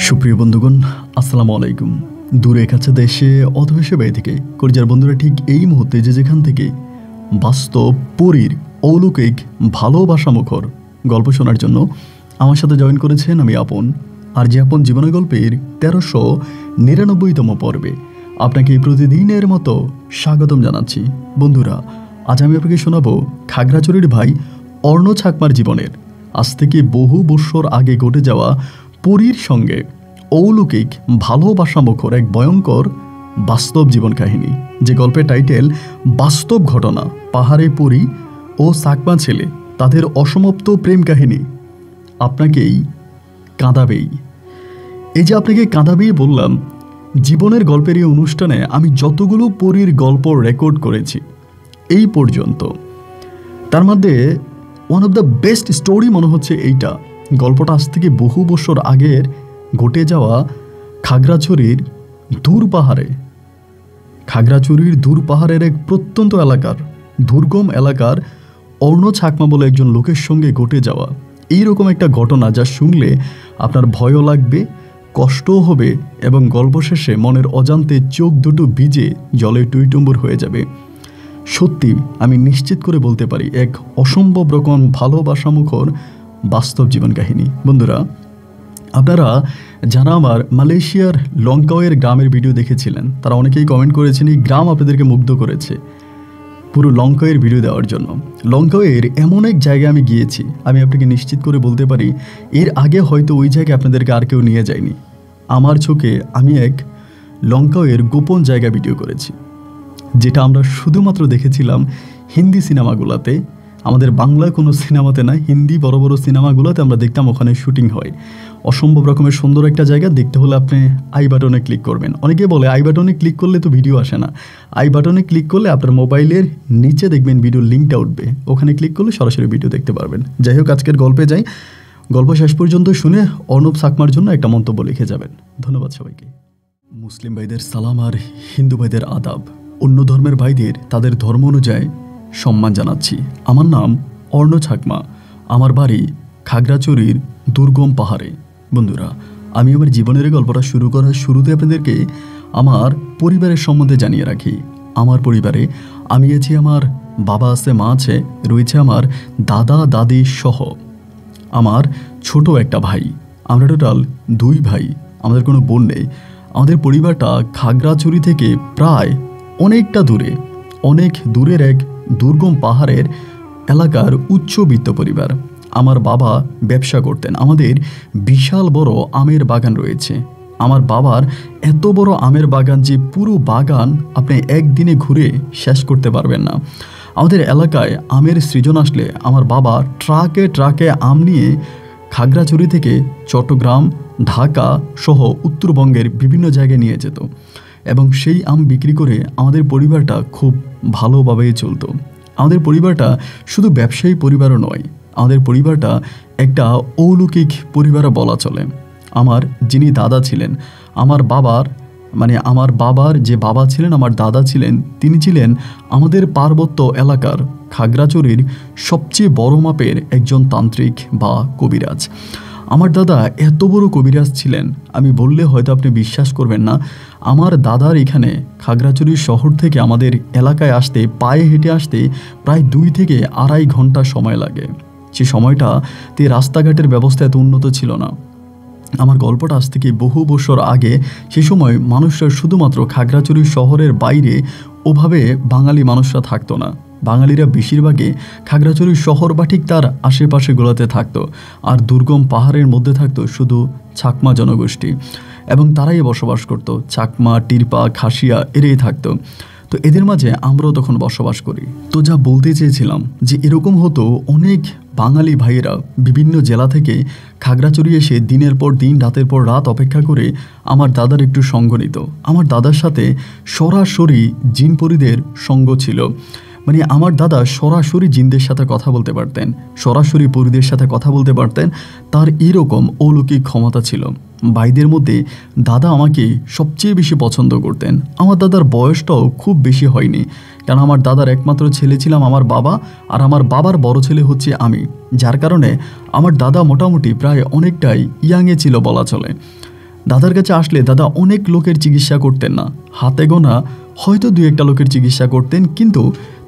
সুপ্রিয় বন্ধুগণ, আসসালামু আলাইকুম। দূরে কাছে দেশে অথবা বাইরে থেকে কলিজার বন্ধুরা ঠিক এই মুহূর্তে যে যেখান থেকে বাস্তব পরীর অলৌকিক ভালোবাসা মুখর গল্প শোনার জন্য আমার সাথে জয়েন করেছেন আমি আপন। আর যে আপন জীবনের গল্পের 1399তম পর্বে আপনাকে প্রতিদিনের মতো স্বাগতম জানাচ্ছি। বন্ধুরা, আজ আমি আপনাকে শোনাবো খাগড়াছড়ির ভাই অর্ণ ছাকমার জীবনের আজ থেকে বহু বৎসর আগে ঘটে যাওয়া পরীর সঙ্গে অলৌকিক ভালোবাসা মুখর এক ভয়ঙ্কর বাস্তব জীবন কাহিনী, যে গল্পের টাইটেল বাস্তব ঘটনা। পাহাড়ে পরী ও চাকমা ছেলে তাদের অসমাপ্ত প্রেম কাহিনী আপনাকেই কাঁদাবেই। এই যে আপনাকে কাঁদাবেই বললাম, জীবনের গল্পের এই অনুষ্ঠানে আমি যতগুলো পরীর গল্প রেকর্ড করেছি এই পর্যন্ত, তার মধ্যে one of the best story মনে হচ্ছে এইটা। গল্পটা আজ থেকে বহু বছর আগের ঘটে যাওয়া খাগড়াছড়ির দূর পাহাড়ের এক প্রত্যন্ত এলাকার দুর্গম এলাকার অর্ণ ছাকমা বলে একজন লোকের সঙ্গে ঘটে যাওয়া এইরকম একটা ঘটনা, যা শুনলে আপনার ভয়ও লাগবে, কষ্টও হবে এবং গল্প শেষে মনের অজান্তে চোখ দুটো ভিজে জলে টুইটুম্বুর হয়ে যাবে। সত্যি আমি নিশ্চিত করে বলতে পারি, এক অসম্ভব রকম ভালোবাসা মুখর বাস্তব জীবন কাহিনী। বন্ধুরা, আপনারা যারা আমার মালয়েশিয়ার লংকাওয়ের গ্রামের ভিডিও দেখেছিলেন তারা অনেকেই কমেন্ট করেছেন এই গ্রাম আপনাদেরকে মুগ্ধ করেছে পুরো লংকাওয়ের ভিডিও দেওয়ার জন্য। লংকাওয়ের এমন এক জায়গায় আমি গিয়েছি, আমি আপনাকে নিশ্চিত করে বলতে পারি এর আগে হয়তো ওই জায়গায় আপনাদেরকে আর কেউ নিয়ে যায়নি। আমার চোখে আমি এক লংকাওয়ের গোপন জায়গা ভিডিও করেছি, যেটা আমরা শুধুমাত্র দেখেছিলাম হিন্দি সিনেমাগুলোতে, আমাদের বাংলা কোনো সিনেমাতে না, হিন্দি বড় বড় সিনেমাগুলোতে আমরা দেখতাম ওখানে শুটিং হয়। অসম্ভব রকমের সুন্দর একটা জায়গা, দেখতে হলে আপনি আই বাটনে ক্লিক করবেন। অনেকে বলে আই বাটনে ক্লিক করলে তো ভিডিও আসে না। আই বাটনে ক্লিক করলে আপনার মোবাইলের নিচে দেখবেন ভিডিওর লিঙ্কটা উঠবে, ওখানে ক্লিক করলে সরাসরি ভিডিও দেখতে পারবেন। যাই হোক, আজকের গল্পে যাই। গল্প শেষ পর্যন্ত শুনে অর্ণব ছাকমার জন্য একটা মন্তব্য লিখে যাবেন। ধন্যবাদ সবাইকে। মুসলিম ভাইদের সালাম আর হিন্দু ভাইদের আদাব। অন্য ধর্মের ভাইদের তাদের ধর্ম অনুযায়ী সম্মান জানাচ্ছি। আমার নাম অর্ণ ছাকমা, আমার বাড়ি খাগড়াছড়ির দুর্গম পাহাড়ে। বন্ধুরা, আমি আমার জীবনের গল্পটা শুরু করার শুরুতে আপনাদেরকে আমার পরিবারের সম্বন্ধে জানিয়ে রাখি। আমার পরিবারে আমি আছি, আমার বাবা আছে, মা আছে, রয়েছে আমার দাদা দাদি সহ আমার ছোট একটা ভাই। আমরা টোটাল 2 ভাই, আমাদের কোনো বোন নেই। আমাদের পরিবারটা খাগড়াছড়ি থেকে প্রায় অনেকটা দূরে, অনেক দূরের এক দুর্গম পাহাড়ের এলাকার উচ্চবিত্ত পরিবার। আমার বাবা ব্যবসা করতেন। আমাদের বিশাল বড় আমের বাগান রয়েছে। আমার বাবার এত বড় আমের বাগান যে পুরো বাগান আপনি একদিনে ঘুরে শেষ করতে পারবেন না। আমাদের এলাকায় আমের সিজন আসলে আমার বাবা ট্রাকে ট্রাকে আম নিয়ে খাগড়াছড়ি থেকে চট্টগ্রাম, ঢাকা সহ উত্তরবঙ্গের বিভিন্ন জায়গায় নিয়ে যেত এবং সেই আম বিক্রি করে আমাদের পরিবারটা খুব ভালোভাবেই চলতো। আমাদের পরিবারটা শুধু ব্যবসায়ী পরিবারও নয়, আমাদের পরিবারটা একটা অলৌকিক পরিবারও বলা চলে। আমার যিনি দাদা ছিলেন, আমার বাবার যে বাবা ছিলেন, আমার দাদা ছিলেন, তিনি ছিলেন আমাদের পার্বত্য এলাকার খাগড়াছড়ির সবচেয়ে বড় মাপের একজন তান্ত্রিক বা কবিরাজ। আমার দাদা এত বড় কবিরাজ ছিলেন, আমি বললে হয়তো আপনি বিশ্বাস করবেন না। আমার দাদার এখানে খাগড়াছড়ি শহর থেকে আমাদের এলাকায় আসতে, পায়ে হেঁটে আসতে প্রায় 2 থেকে 2.5 ঘন্টা সময় লাগে। সে সময়টাতে রাস্তাঘাটের ব্যবস্থা এত উন্নত ছিল না। আমার গল্পটা আজ থেকে বহু বছর আগে। সে সময় মানুষরা শুধুমাত্র খাগড়াছড়ি শহরের বাইরে ওভাবে বাঙালি মানুষরা থাকতো না। বাঙালিরা বেশিরভাগই খাগড়াছড়ি শহর বা ঠিক তার আশেপাশেগুলোতে থাকতো, আর দুর্গম পাহাড়ের মধ্যে থাকতো শুধু চাকমা জনগোষ্ঠী এবং তারাই বসবাস করতো। চাকমা, টিরপা, খাসিয়া এরাই থাকতো। তো এদের মাঝে আমরাও তখন বসবাস করি। তো যা বলতে চেয়েছিলাম যে এরকম হতো, অনেক বাঙালি ভাইয়েরা বিভিন্ন জেলা থেকে খাগড়াছড়ি এসে দিনের পর দিন, রাতের পর রাত অপেক্ষা করে আমার দাদার একটু সঙ্গ নিত। আমার দাদার সাথে সরাসরি জিনপরিদের সঙ্গ ছিল। মানে আমার দাদা সরাসরি জিনদের সাথে কথা বলতে পারতেন, সরাসরি পরিদের সাথে কথা বলতে পারতেন। তার এরকম অলৌকিক ক্ষমতা ছিল। ভাইদের মধ্যে দাদা আমাকে সবচেয়ে বেশি পছন্দ করতেন। আমার দাদার বয়সটাও খুব বেশি হয়নি, কারণ আমার দাদার একমাত্র ছেলে ছিলাম আমার বাবা, আর আমার বাবার বড় ছেলে হচ্ছে আমি, যার কারণে আমার দাদা মোটামুটি প্রায় অনেকটাই ইয়াংয়ে ছিল বলা চলে। দাদার কাছে আসলে দাদা অনেক লোকের চিকিৎসা করতেন না, হাতে গোনা হয়তো 2-1টা লোকের চিকিৎসা করতেন, কিন্তু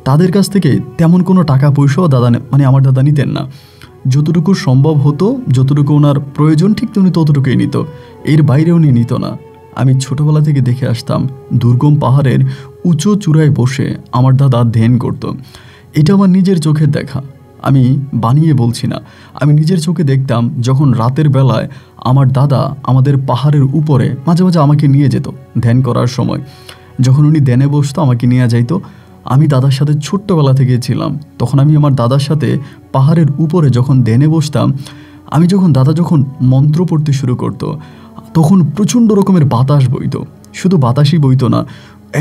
তাদের কাছ থেকে তেমন কোনো টাকা পয়সাও দাদা মানে আমার দাদা নিতেন না। যতটুকু সম্ভব হতো, যতটুকু ওনার প্রয়োজন ঠিক উনি ততটুকুই নিত, এর বাইরে উনি নিত না। আমি ছোটবেলা থেকে দেখে আসতাম দুর্গম পাহাড়ের উঁচু চূড়ায় বসে আমার দাদা ধ্যান করত। এটা আমার নিজের চোখের দেখা, আমি বানিয়ে বলছি না। আমি নিজের চোখে দেখতাম যখন রাতের বেলায় আমার দাদা আমাদের পাহাড়ের উপরে মাঝে মাঝে আমাকে নিয়ে যেত ধ্যান করার সময়। যখন উনি ধ্যানে বসতো আমাকে নিয়ে যাইতো। আমি দাদার সাথে ছোট্টবেলা থেকে ছিলাম, তখন আমি আমার দাদার সাথে পাহাড়ের উপরে যখন ধ্যানে বসতাম, আমি যখন দাদা যখন মন্ত্র পড়তে শুরু করতো তখন প্রচণ্ড রকমের বাতাস বইতো। শুধু বাতাসই বইতো না,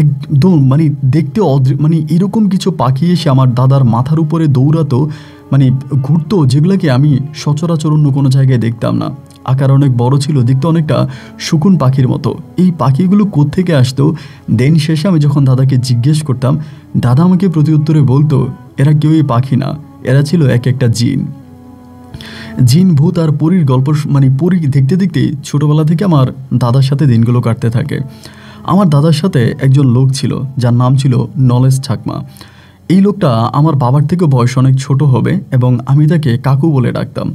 একদম মানে দেখতে মানে এরকম কিছু পাখি এসে আমার দাদার মাথার উপরে দৌড়াতো, মানে ঘুরতো, যেগুলোকে আমি সচরাচর অন্য কোনো জায়গায় দেখতাম না। আকার অনেক বড় ছিল, দেখতে অনেকটা শকুন পাখির মতো। এই পাখিগুলো কোত্থেকে আসতো? দিন শেষে আমি যখন দাদাকে জিজ্ঞেস করতাম, দাদা আমাকে প্রতি উত্তরে বলতো, এরা কেউই পাখি না, এরা ছিল এক একটা জিন। জিন, ভূত আর পরীর গল্প, মানে পরী দেখতে দেখতে ছোটোবেলা থেকে আমার দাদার সাথে দিনগুলো কাটতে থাকে। আমার দাদার সাথে একজন লোক ছিল যার নাম ছিল নলেজ ঠাকমা। এই লোকটা আমার বাবার থেকে বয়স অনেক ছোট হবে এবং আমি তাকে কাকু বলে ডাকতাম।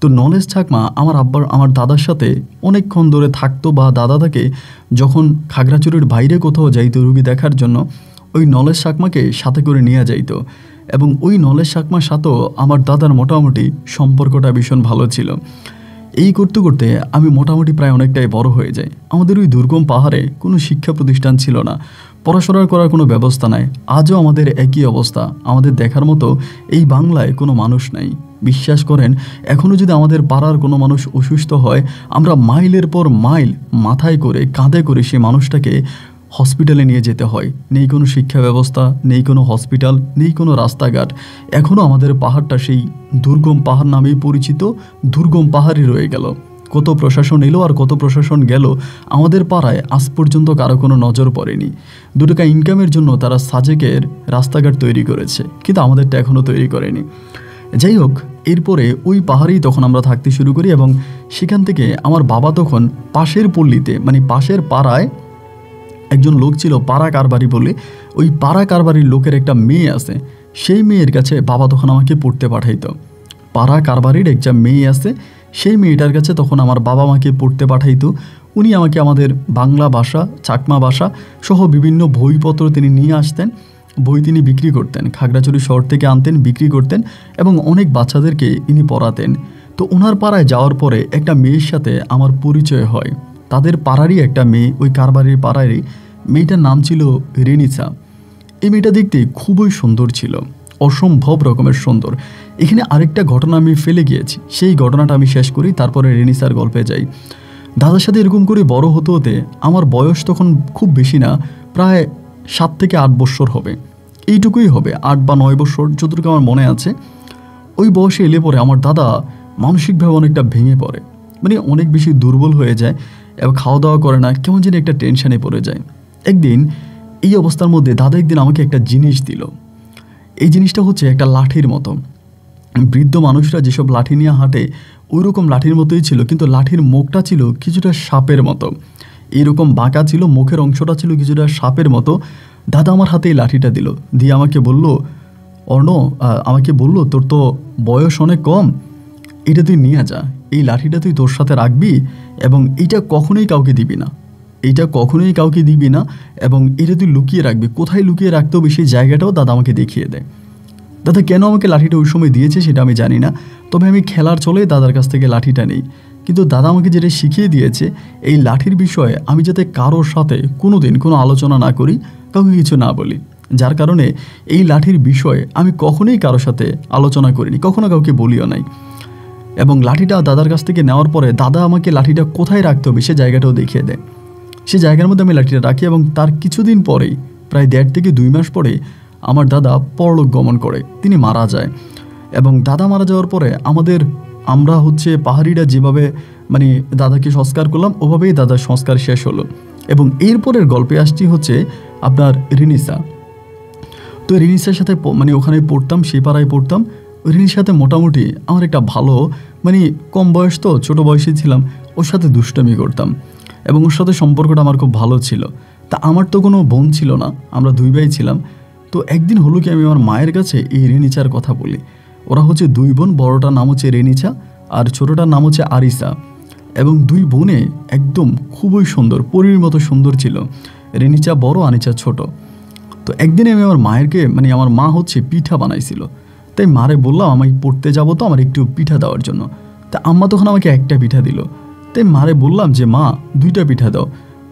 তো নলেজ ঠাকমা আমার দাদার সাথে অনেকক্ষণ ধরে থাকতো, বা দাদা তাকে যখন খাগড়াছড়ির বাইরে কোথাও যাইতো রুগী দেখার জন্য, ওই নলেজ ঠাকমাকে সাথে করে নিয়ে যাইতো। এবং ওই নলেজ ঠাকমার সাথেও আমার দাদার মোটামুটি সম্পর্কটা ভীষণ ভালো ছিল। এই করতে করতে আমি মোটামুটি প্রায় অনেকটাই বড় হয়ে যাই। আমাদের ওই দুর্গম পাহাড়ে কোনো শিক্ষা প্রতিষ্ঠান ছিল না, পড়াশোনা করার কোনো ব্যবস্থা নাই। আজও আমাদের একই অবস্থা, আমাদের দেখার মতো এই বাংলায় কোনো মানুষ নাই। বিশ্বাস করেন, এখনও যদি আমাদের পাড়ার কোনো মানুষ অসুস্থ হয়, আমরা মাইলের পর মাইল মাথায় করে কাঁধে করে সেই মানুষটাকে হসপিটালে নিয়ে যেতে হয়। নেই কোনো শিক্ষা ব্যবস্থা, নেই কোনো হসপিটাল, নেই কোনো রাস্তাঘাট। এখনও আমাদের পাহাড়টা সেই দুর্গম পাহাড় নামেই পরিচিত, দুর্গম পাহাড়ই রয়ে গেল। কত প্রশাসন এলো আর কত প্রশাসন গেল, আমাদের পাড়ায় আজ পর্যন্ত কারো কোনো নজর পড়েনি। 2 টাকা ইনকামের জন্য তারা সাজেকের রাস্তাঘাট তৈরি করেছে, কিন্তু আমাদেরটা এখনও তৈরি করেনি। যাই হোক, এরপরে ওই পাহাড়েই তখন আমরা থাকতে শুরু করি এবং সেখান থেকে আমার বাবা তখন পাশের পল্লীতে, মানে পাশের পাড়ায় একজন লোক ছিল পাড়া কারবারি বলে, ওই পাড়া কারবারির লোকের একটা মেয়ে আছে, সেই মেয়ের কাছে বাবা তখন আমাকে পড়তে পাঠাইতো। পাড়া কারবারির একটা মেয়ে আছে, সেই মেয়েটার কাছে তখন আমার বাবা মাকে পড়তে পাঠাইতো। উনি আমাকে আমাদের বাংলা ভাষা, চাকমা ভাষা সহ বিভিন্ন বইপত্র তিনি নিয়ে আসতেন। বই তিনি বিক্রি করতেন, খাগড়াছড়ি শহর থেকে আনতেন, বিক্রি করতেন এবং অনেক বাচ্চাদেরকে ইনি পড়াতেন। তো ওনার পাড়ায় যাওয়ার পরে একটা মেয়ের সাথে আমার পরিচয় হয়। তাদের পাড়ারই একটা মেয়ে, ওই কারবারির পাড়ারই। মেয়েটার নাম ছিল রেনিসা। এই মেয়েটা দেখতে খুবই সুন্দর ছিল, অসম্ভব রকমের সুন্দর। এখানে আরেকটা ঘটনা আমি ফেলে গিয়েছি, সেই ঘটনাটা আমি শেষ করি, তারপরে রেনিসার গল্পে যাই। দাদার সাথে এরকম করে বড় হতে হতে আমার বয়স তখন খুব বেশি না, প্রায় 7 থেকে 8 বছর হবে, এইটুকুই হবে, 8 বা 9 বছর যতটুকু আমার মনে আছে। ওই বয়সে এলে পরে আমার দাদা মানসিকভাবে অনেকটা ভেঙে পড়ে, মানে অনেক বেশি দুর্বল হয়ে যায় এবং খাওয়া দাওয়া করে না, কেমন যেন একটা টেনশানে পড়ে যায়। একদিন এই অবস্থার মধ্যে দাদা একদিন আমাকে একটা জিনিস দিল। এই জিনিসটা হচ্ছে একটা লাঠির মতো। বৃদ্ধ মানুষরা যেসব লাঠি নিয়ে হাঁটে ওই রকম লাঠির মতোই ছিল, কিন্তু লাঠির মুখটা ছিল কিছুটা সাপের মতো, এইরকম বাঁকা ছিল, মুখের অংশটা ছিল কিছুটা সাপের মতো। দাদা আমার হাতে এই লাঠিটা দিল, দিয়ে আমাকে বলল, আমাকে বলল, তোর তো বয়স অনেক কম, এটা তুই নিয়ে যা, এই লাঠিটা তুই তোর সাথে রাখবি এবং এইটা কখনোই কাউকে দিবি না, এইটা কখনোই কাউকে দিবি না এবং এটা তুই লুকিয়ে রাখবি। কোথায় লুকিয়ে রাখতে হবে সেই জায়গাটাও দাদা আমাকে দেখিয়ে দেয়। দাদা কেন আমাকে লাঠিটা ওই সময় দিয়েছে সেটা আমি জানি না, তবে আমি খেলার চলে দাদার কাছ থেকে লাঠিটা নেই। কিন্তু দাদা আমাকে যেটা শিখিয়ে দিয়েছে, এই লাঠির বিষয়ে আমি যাতে কারোর সাথে কোনো দিন কোনো আলোচনা না করি, কাউকে কিছু না বলি, যার কারণে এই লাঠির বিষয়ে আমি কখনোই কারোর সাথে আলোচনা করিনি, কখনো কাউকে বলিও নাই। এবং লাঠিটা দাদার কাছ থেকে নেওয়ার পরে দাদা আমাকে লাঠিটা কোথায় রাখতে হবে সে জায়গাটাও দেখিয়ে দেয়। সে জায়গার মধ্যে আমি লাঠিটা রাখি এবং তার কিছুদিন পরেই, প্রায় 1.5 থেকে 2 মাস পরে আমার দাদা পরলোক গমন করে, তিনি মারা যায়। এবং দাদা মারা যাওয়ার পরে আমরা হচ্ছে পাহাড়িরা যেভাবে মানে দাদাকে সংস্কার করলাম, ওভাবেই দাদার সংস্কার শেষ হলো। এবং এরপরের গল্পে আসছি হচ্ছে আপনার রিনিসা। তো রিনিসার সাথে মানে ওখানে পড়তাম, সেই পাড়ায় পড়তাম। রিনির সাথে মোটামুটি আমার একটা ভালো, মানে কম বয়স তো, ছোটো বয়সে ছিলাম, ওর সাথে দুষ্টমি করতাম। এবং ওর সাথে সম্পর্কটা আমার খুব ভালো ছিল। তা আমার তো কোনো বোন ছিল না, আমরা 2 ভাই ছিলাম। তো একদিন হলো কি আমি আমার মায়ের কাছে এই রেনিচার কথা বলি। ওরা হচ্ছে 2 বোন, বড়টার নাম হচ্ছে রেনিচা আর ছোটটার নাম হচ্ছে আরিসা। এবং 2 বোনে একদম খুবই সুন্দর, পরীর মতো সুন্দর ছিল। রেনিচা বড়, আনিচা ছোট। তো একদিন আমি আমার মায়েরকে আমার মা হচ্ছে পিঠা বানাইছিল। তাই মারে বললাম আমি পড়তে যাব, তো আমার একটু পিঠা দেওয়ার জন্য। তা আম্মা তখন আমাকে একটা পিঠা দিল। তাই মারে বললাম যে মা 2টা পিঠা দাও।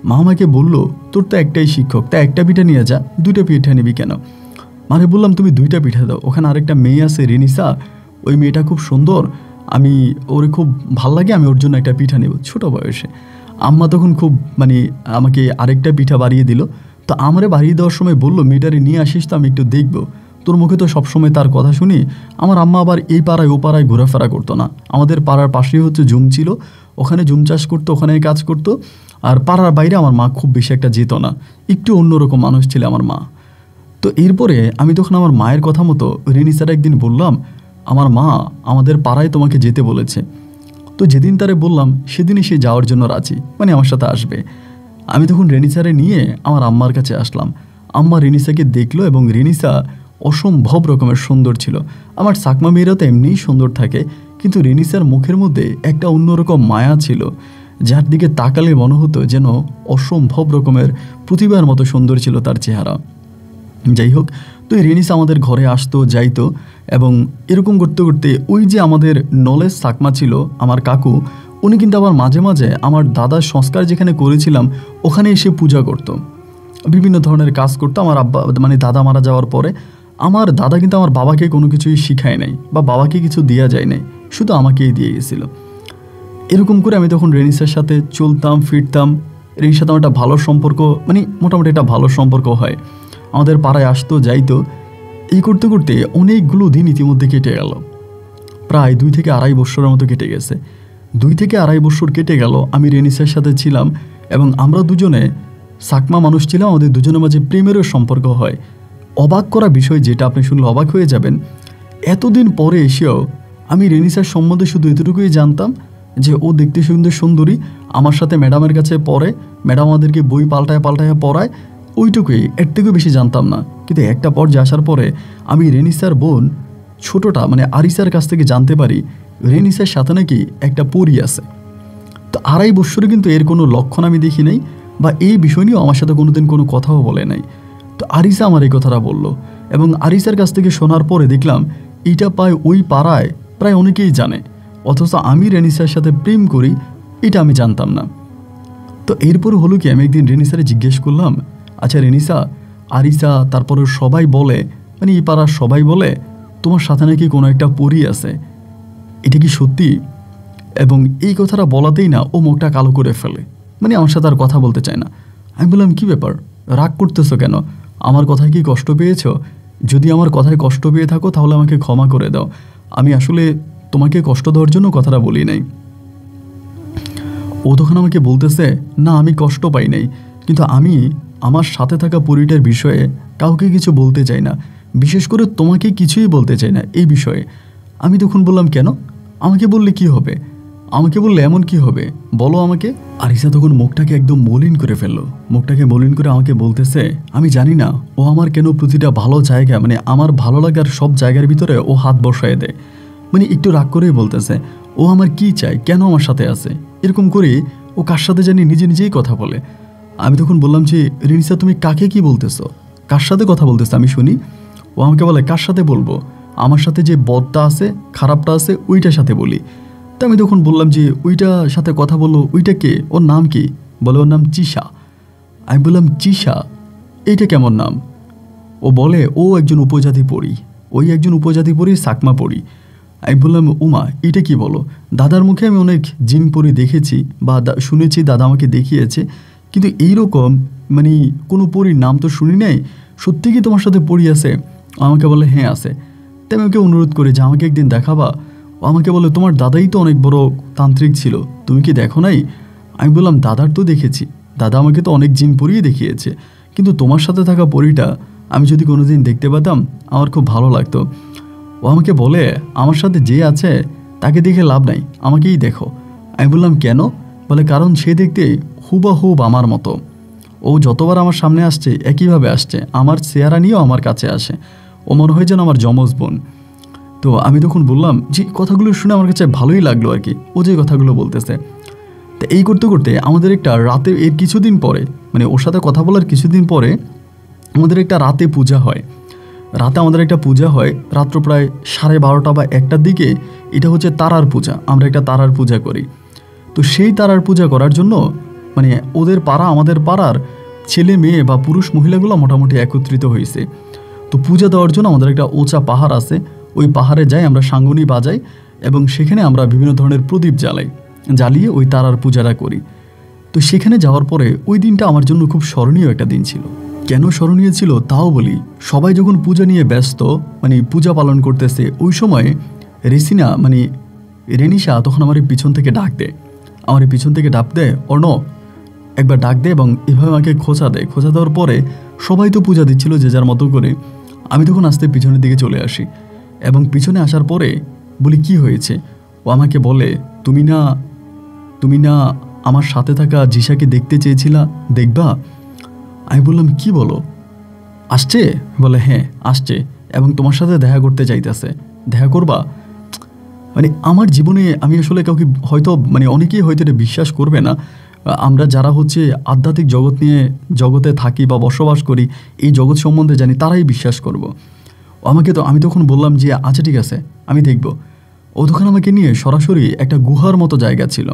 মা আমাকে বলল তোর তো একটাই শিক্ষক, তা একটা পিঠা নিয়ে যা, 2টা পিঠা নিবি কেন? মারে বললাম তুমি 2টা পিঠা দাও, ওখানে আরেকটা মেয়ে আছে রেনিসা, ওই মেয়েটা খুব সুন্দর, আমি ওরে খুব ভাল লাগে, আমি ওর জন্য একটা পিঠা নেব ছোটো বয়সে। আম্মা তখন খুব আমাকে আরেকটা পিঠা বাড়িয়ে দিল। তো আমারে বাড়িয়ে দেওয়ার সময় বললো মেয়েটারে নিয়ে আসিস তো, আমি একটু দেখবো, তোর মুখে তো সবসময় তার কথা শুনি। আমার আম্মা আবার এই পাড়ায় ও পাড়ায় ঘোরাফেরা করতো না। আমাদের পাড়ার পাশেই হচ্ছে জুম ছিল, ওখানে জুম চাষ করতো, ওখানে কাজ করতো। আর পাড়ার বাইরে আমার মা খুব বেশি একটা যেত না, একটু অন্যরকম মানুষ ছিল আমার মা। তো এরপরে আমি তখন আমার মায়ের কথা মতো রেনিসার একদিন বললাম আমার মা আমাদের পাড়ায় তোমাকে যেতে বলেছে। তো যেদিন তারে বললাম সেদিনই সে যাওয়ার জন্য রাজি, আমার সাথে আসবে। আমি তখন রেনিসারে নিয়ে আমার আম্মার কাছে আসলাম। আম্মা রেনিসাকে দেখলো এবং রেনিসা অসম্ভব রকমের সুন্দর ছিল। আমার চাকমা মেয়েরা তো এমনিই সুন্দর থাকে, কিন্তু রেনিসার মুখের মধ্যে একটা অন্যরকম মায়া ছিল, যার দিকে তাকালে মনে হতো যেন অসম্ভব রকমের প্রতিভার মতো সুন্দর ছিল তার চেহারা। যাই হোক, তো এই রেনিসা আমাদের ঘরে আসতো যাইতো, এবং এরকম করতে করতে ওই যে আমাদের নলেজ চাকমা ছিল আমার কাকু, উনি কিন্তু আবার মাঝে মাঝে আমার দাদার সংস্কার যেখানে করেছিলাম ওখানে এসে পূজা করতো, বিভিন্ন ধরনের কাজ করতো। আমার আব্বা দাদা মারা যাওয়ার পরে আমার দাদা কিন্তু আমার বাবাকে কোনো কিছুই শিখায় নাই বা বাবাকে কিছু দেওয়া যায় নাই, শুধু আমাকেই দিয়ে গেছিলো। এরকম করে আমি তখন রেনিসার সাথে চলতাম ফিরতাম। রেনির সাথে আমার একটা ভালো সম্পর্ক, মোটামুটি একটা ভালো সম্পর্ক হয়। আমাদের পাড়ায় আসতো যাইতো। এই করতে করতে অনেকগুলো দিন ইতিমধ্যে কেটে গেল, প্রায় 2 থেকে আড়াই বছরের মতো কেটে গেছে। 2 থেকে আড়াই বছর কেটে গেল, আমি রেনিসার সাথে ছিলাম এবং আমরা দুজনে চাকমা মানুষ ছিলাম, আমাদের দুজনের মাঝে প্রেমেরও সম্পর্ক হয়। অবাক করা বিষয় যেটা আপনি শুনলে অবাক হয়ে যাবেন, এতদিন পরে এসেও আমি রেনিসার সম্বন্ধে শুধু এতটুকুই জানতাম যে ও দেখতে সুন্দর সুন্দরী, আমার সাথে ম্যাডামের কাছে পড়ে, ম্যাডাম আমাদেরকে বই পাল্টায় পাল্টায় পড়ায়, ওইটুকুই, এর থেকেও বেশি জানতাম না। কিন্তু একটা পর্যায়ে আসার পরে আমি রেনিসার বোন ছোটোটা আরিসার কাছ থেকে জানতে পারি রেনিসার সাথে নাকি একটা পরী আছে। তো আড়াই বছরে কিন্তু এর কোনো লক্ষণ আমি দেখি নাই, বা এই বিষয় নিয়েও আমার সাথে কোনোদিন কোনো কথাও বলে নাই। তো আরিসা আমার এই কথাটা বলল, এবং আরিসার কাছ থেকে শোনার পরে দেখলাম এইটা প্রায় ওই পাড়ায় প্রায় অনেকেই জানে, অথচ আমি রেনিসার সাথে প্রেম করি এটা আমি জানতাম না। তো এরপর হলো কি, আমি একদিন রেনিসারে জিজ্ঞেস করলাম, আচ্ছা রেনিসা, আরিসা তারপরে সবাই বলে, এই পাড়ার সবাই বলে তোমার সাথে নাকি কোনো একটা পরী আছে, এটা কি সত্যি? এবং এই কথাটা বলাতেই না ও মুখটা কালো করে ফেলে, আমার সাথে আর কথা বলতে চায় না। আমি বললাম কি ব্যাপার, রাগ করতেছো কেন? আমার কথায় কি কষ্ট পেয়েছো? যদি আমার কথায় কষ্ট পেয়ে থাকো তাহলে আমাকে ক্ষমা করে দাও, আমি আসলে তোমাকে কষ্ট দেওয়ার জন্য কথাটা বলি নাই। ও তখন আমাকে বলতেছে না আমি কষ্ট পাই নাই, কিন্তু আমি আমার সাথে থাকা পরীটার বিষয়ে কাউকে কিছু বলতে চাই না, বিশেষ করে তোমাকে কিছুই বলতে চাই না এই বিষয়ে। আমি তখন বললাম কেন? আমাকে বললে কি হবে? আমাকে বললে এমন কি হবে বলো আমাকে। আরিসা তখন মুখটাকে একদম মলিন করে ফেললো, মুখটাকে মলিন করে আমাকে বলতেছে আমি জানি না ও আমার কেন প্রতিটা ভালো জায়গা, আমার ভালো লাগার সব জায়গার ভিতরে ও হাত বসায় দেয়। একটু রাগ করেই বলতেছে ও আমার কি চায়, কেন আমার সাথে আছে, এরকম করে ও কার সাথে জানি নিজে নিজেই কথা বলে। আমি তখন বললাম যে রেনিসা তুমি কাকে কি বলতেছো, কার সাথে কথা বলতেছো আমি শুনি। ও আমাকে বলে কার সাথে বলবো, আমার সাথে যে বদটা আছে খারাপটা আছে ওইটার সাথে বলি। তো আমি তখন বললাম যে ওইটার সাথে কথা বললো, ওইটা কে, ওর নাম কি? বলে ওর নাম চিশা। আমি বললাম চিশা, এইটা কেমন নাম? ও বলে ও একজন উপজাতি পড়ি, ওই একজন উপজাতি পড়ি চাকমা পড়ি। আমি বললাম উমা এটা কি বলো? দাদার মুখে আমি অনেক জিন পরি দেখেছি বা শুনেছি, দাদা আমাকে দেখিয়েছে, কিন্তু এইরকম কোনো পরীর নাম তো শুনি নাই, সত্যি কি তোমার সাথে পড়ি আছে? আমাকে বলে হ্যাঁ আছে। তাই আমি ওকে অনুরোধ করি যে আমাকে একদিন দেখাবা। ও আমাকে বলে তোমার দাদাই তো অনেক বড় তান্ত্রিক ছিল, তুমি কি দেখো নাই? আমি বললাম দাদার তো দেখেছি, দাদা আমাকে তো অনেক জিন পরিয়ে দেখিয়েছে, কিন্তু তোমার সাথে থাকা পরীটা আমি যদি কোনো দিন দেখতে পেতাম আমার খুব ভালো লাগতো। ও আমাকে বলে আমার সাথে যে আছে তাকে দেখে লাভ নাই, আমাকেই দেখো। আমি বললাম কেন? বলে কারণ সে দেখতে হুবাহুব আমার মতো। ও যতবার আমার সামনে আসছে একইভাবে আসছে, আমার চেহারা নিয়েও আমার কাছে আসে। ও মনে হয় যেন আমার যমজ বোন। তো আমি তখন বললাম যে কথাগুলো শুনে আমার কাছে ভালোই লাগলো আর কি, ও যে কথাগুলো বলতেছে। তো এই করতে করতে আমাদের একটা রাতে, এর কিছুদিন পরে, মানে ওর সাথে কথা বলার কিছুদিন পরে আমাদের একটা রাতে পূজা হয়। রাতে আমাদের একটা পূজা হয় রাত্র প্রায় 12:30 বা 1টার দিকে। এটা হচ্ছে তারার পূজা, আমরা একটা তারার পূজা করি। তো সেই তারার পূজা করার জন্য মানে ওদের পাড়া আমাদের পাড়ার ছেলে মেয়ে বা পুরুষ মহিলাগুলো মোটামুটি একত্রিত হয়েছে। তো পূজা দেওয়ার জন্য আমাদের একটা উঁচা পাহাড় আছে, ওই পাহাড়ে যাই আমরা, সাঙ্গনি বাজাই এবং সেখানে আমরা বিভিন্ন ধরনের প্রদীপ জ্বালিয়ে ওই তারার পূজাটা করি। তো সেখানে যাওয়ার পরে ওই দিনটা আমার জন্য খুব স্মরণীয় একটা দিন ছিল। কেন স্মরণীয় ছিল তাও বলি। সবাই যখন পূজা নিয়ে ব্যস্ত, মানে পূজা পালন করতেছে, ওই সময় রেসিনা মানে রেনিশা তখন আমার পিছন থেকে ডাক দেয়। আমার পিছন থেকে ডাক দেয়, অর্ণ একবার ডাক দেয় এবং এভাবে আমাকে খোঁচা দেয়। খোঁচা দেওয়ার পরে সবাই তো পূজা দিচ্ছিল যে যার মতো করে। আমি তখন আস্তে পিছনের দিকে চলে আসি এবং পিছনে আসার পরে বলি কি হয়েছে। ও আমাকে বলে, তুমি না আমার সাথে থাকা জিসাকে দেখতে চেয়েছিলা, দেখবা? আমি বললাম কি বলো, আসছে? বলে হ্যাঁ আসছে এবং তোমার সাথে দেখা করতে চাইতেছে, দেখা করবা? মানে আমার জীবনে আমি আসলে কাউকে হয়তো মানে অনেকেই হয়তো এটা বিশ্বাস করবে না, আমরা যারা হচ্ছে আধ্যাত্মিক জগতে থাকি বা বসবাস করি, এই জগৎ সম্বন্ধে জানি, তারাই বিশ্বাস করব। আমি তখন বললাম যে আচ্ছা ঠিক আছে আমি দেখব। ও তখন আমাকে নিয়ে সরাসরি একটা গুহার মতো জায়গা ছিল,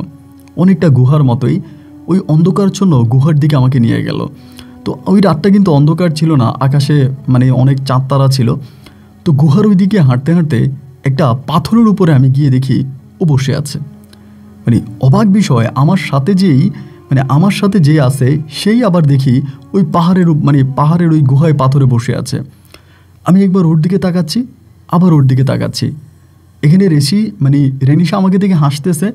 অনেকটা গুহার মতোই, ওই অন্ধকারচ্ছন্ন গুহার দিকে আমাকে নিয়ে গেল। তো ওই রাতটা কিন্তু অন্ধকার ছিল না, আকাশে মানে অনেক চাঁদ তারা ছিল। তো গুহার ওই দিকে হাঁটতে হাঁটতে একটা পাথরের উপরে আমি গিয়ে দেখি ও বসে আছে। মানে অবাক বিষয়, আমার সাথে যে আছে সেই আবার দেখি ওই পাহাড়ের ওই গুহায় পাথরে বসে আছে। আমি একবার ওর দিকে তাকাচ্ছি, আবার ওর দিকে তাকাচ্ছি। এখানে রেনিশা আমাকে দেখে হাসতেছে,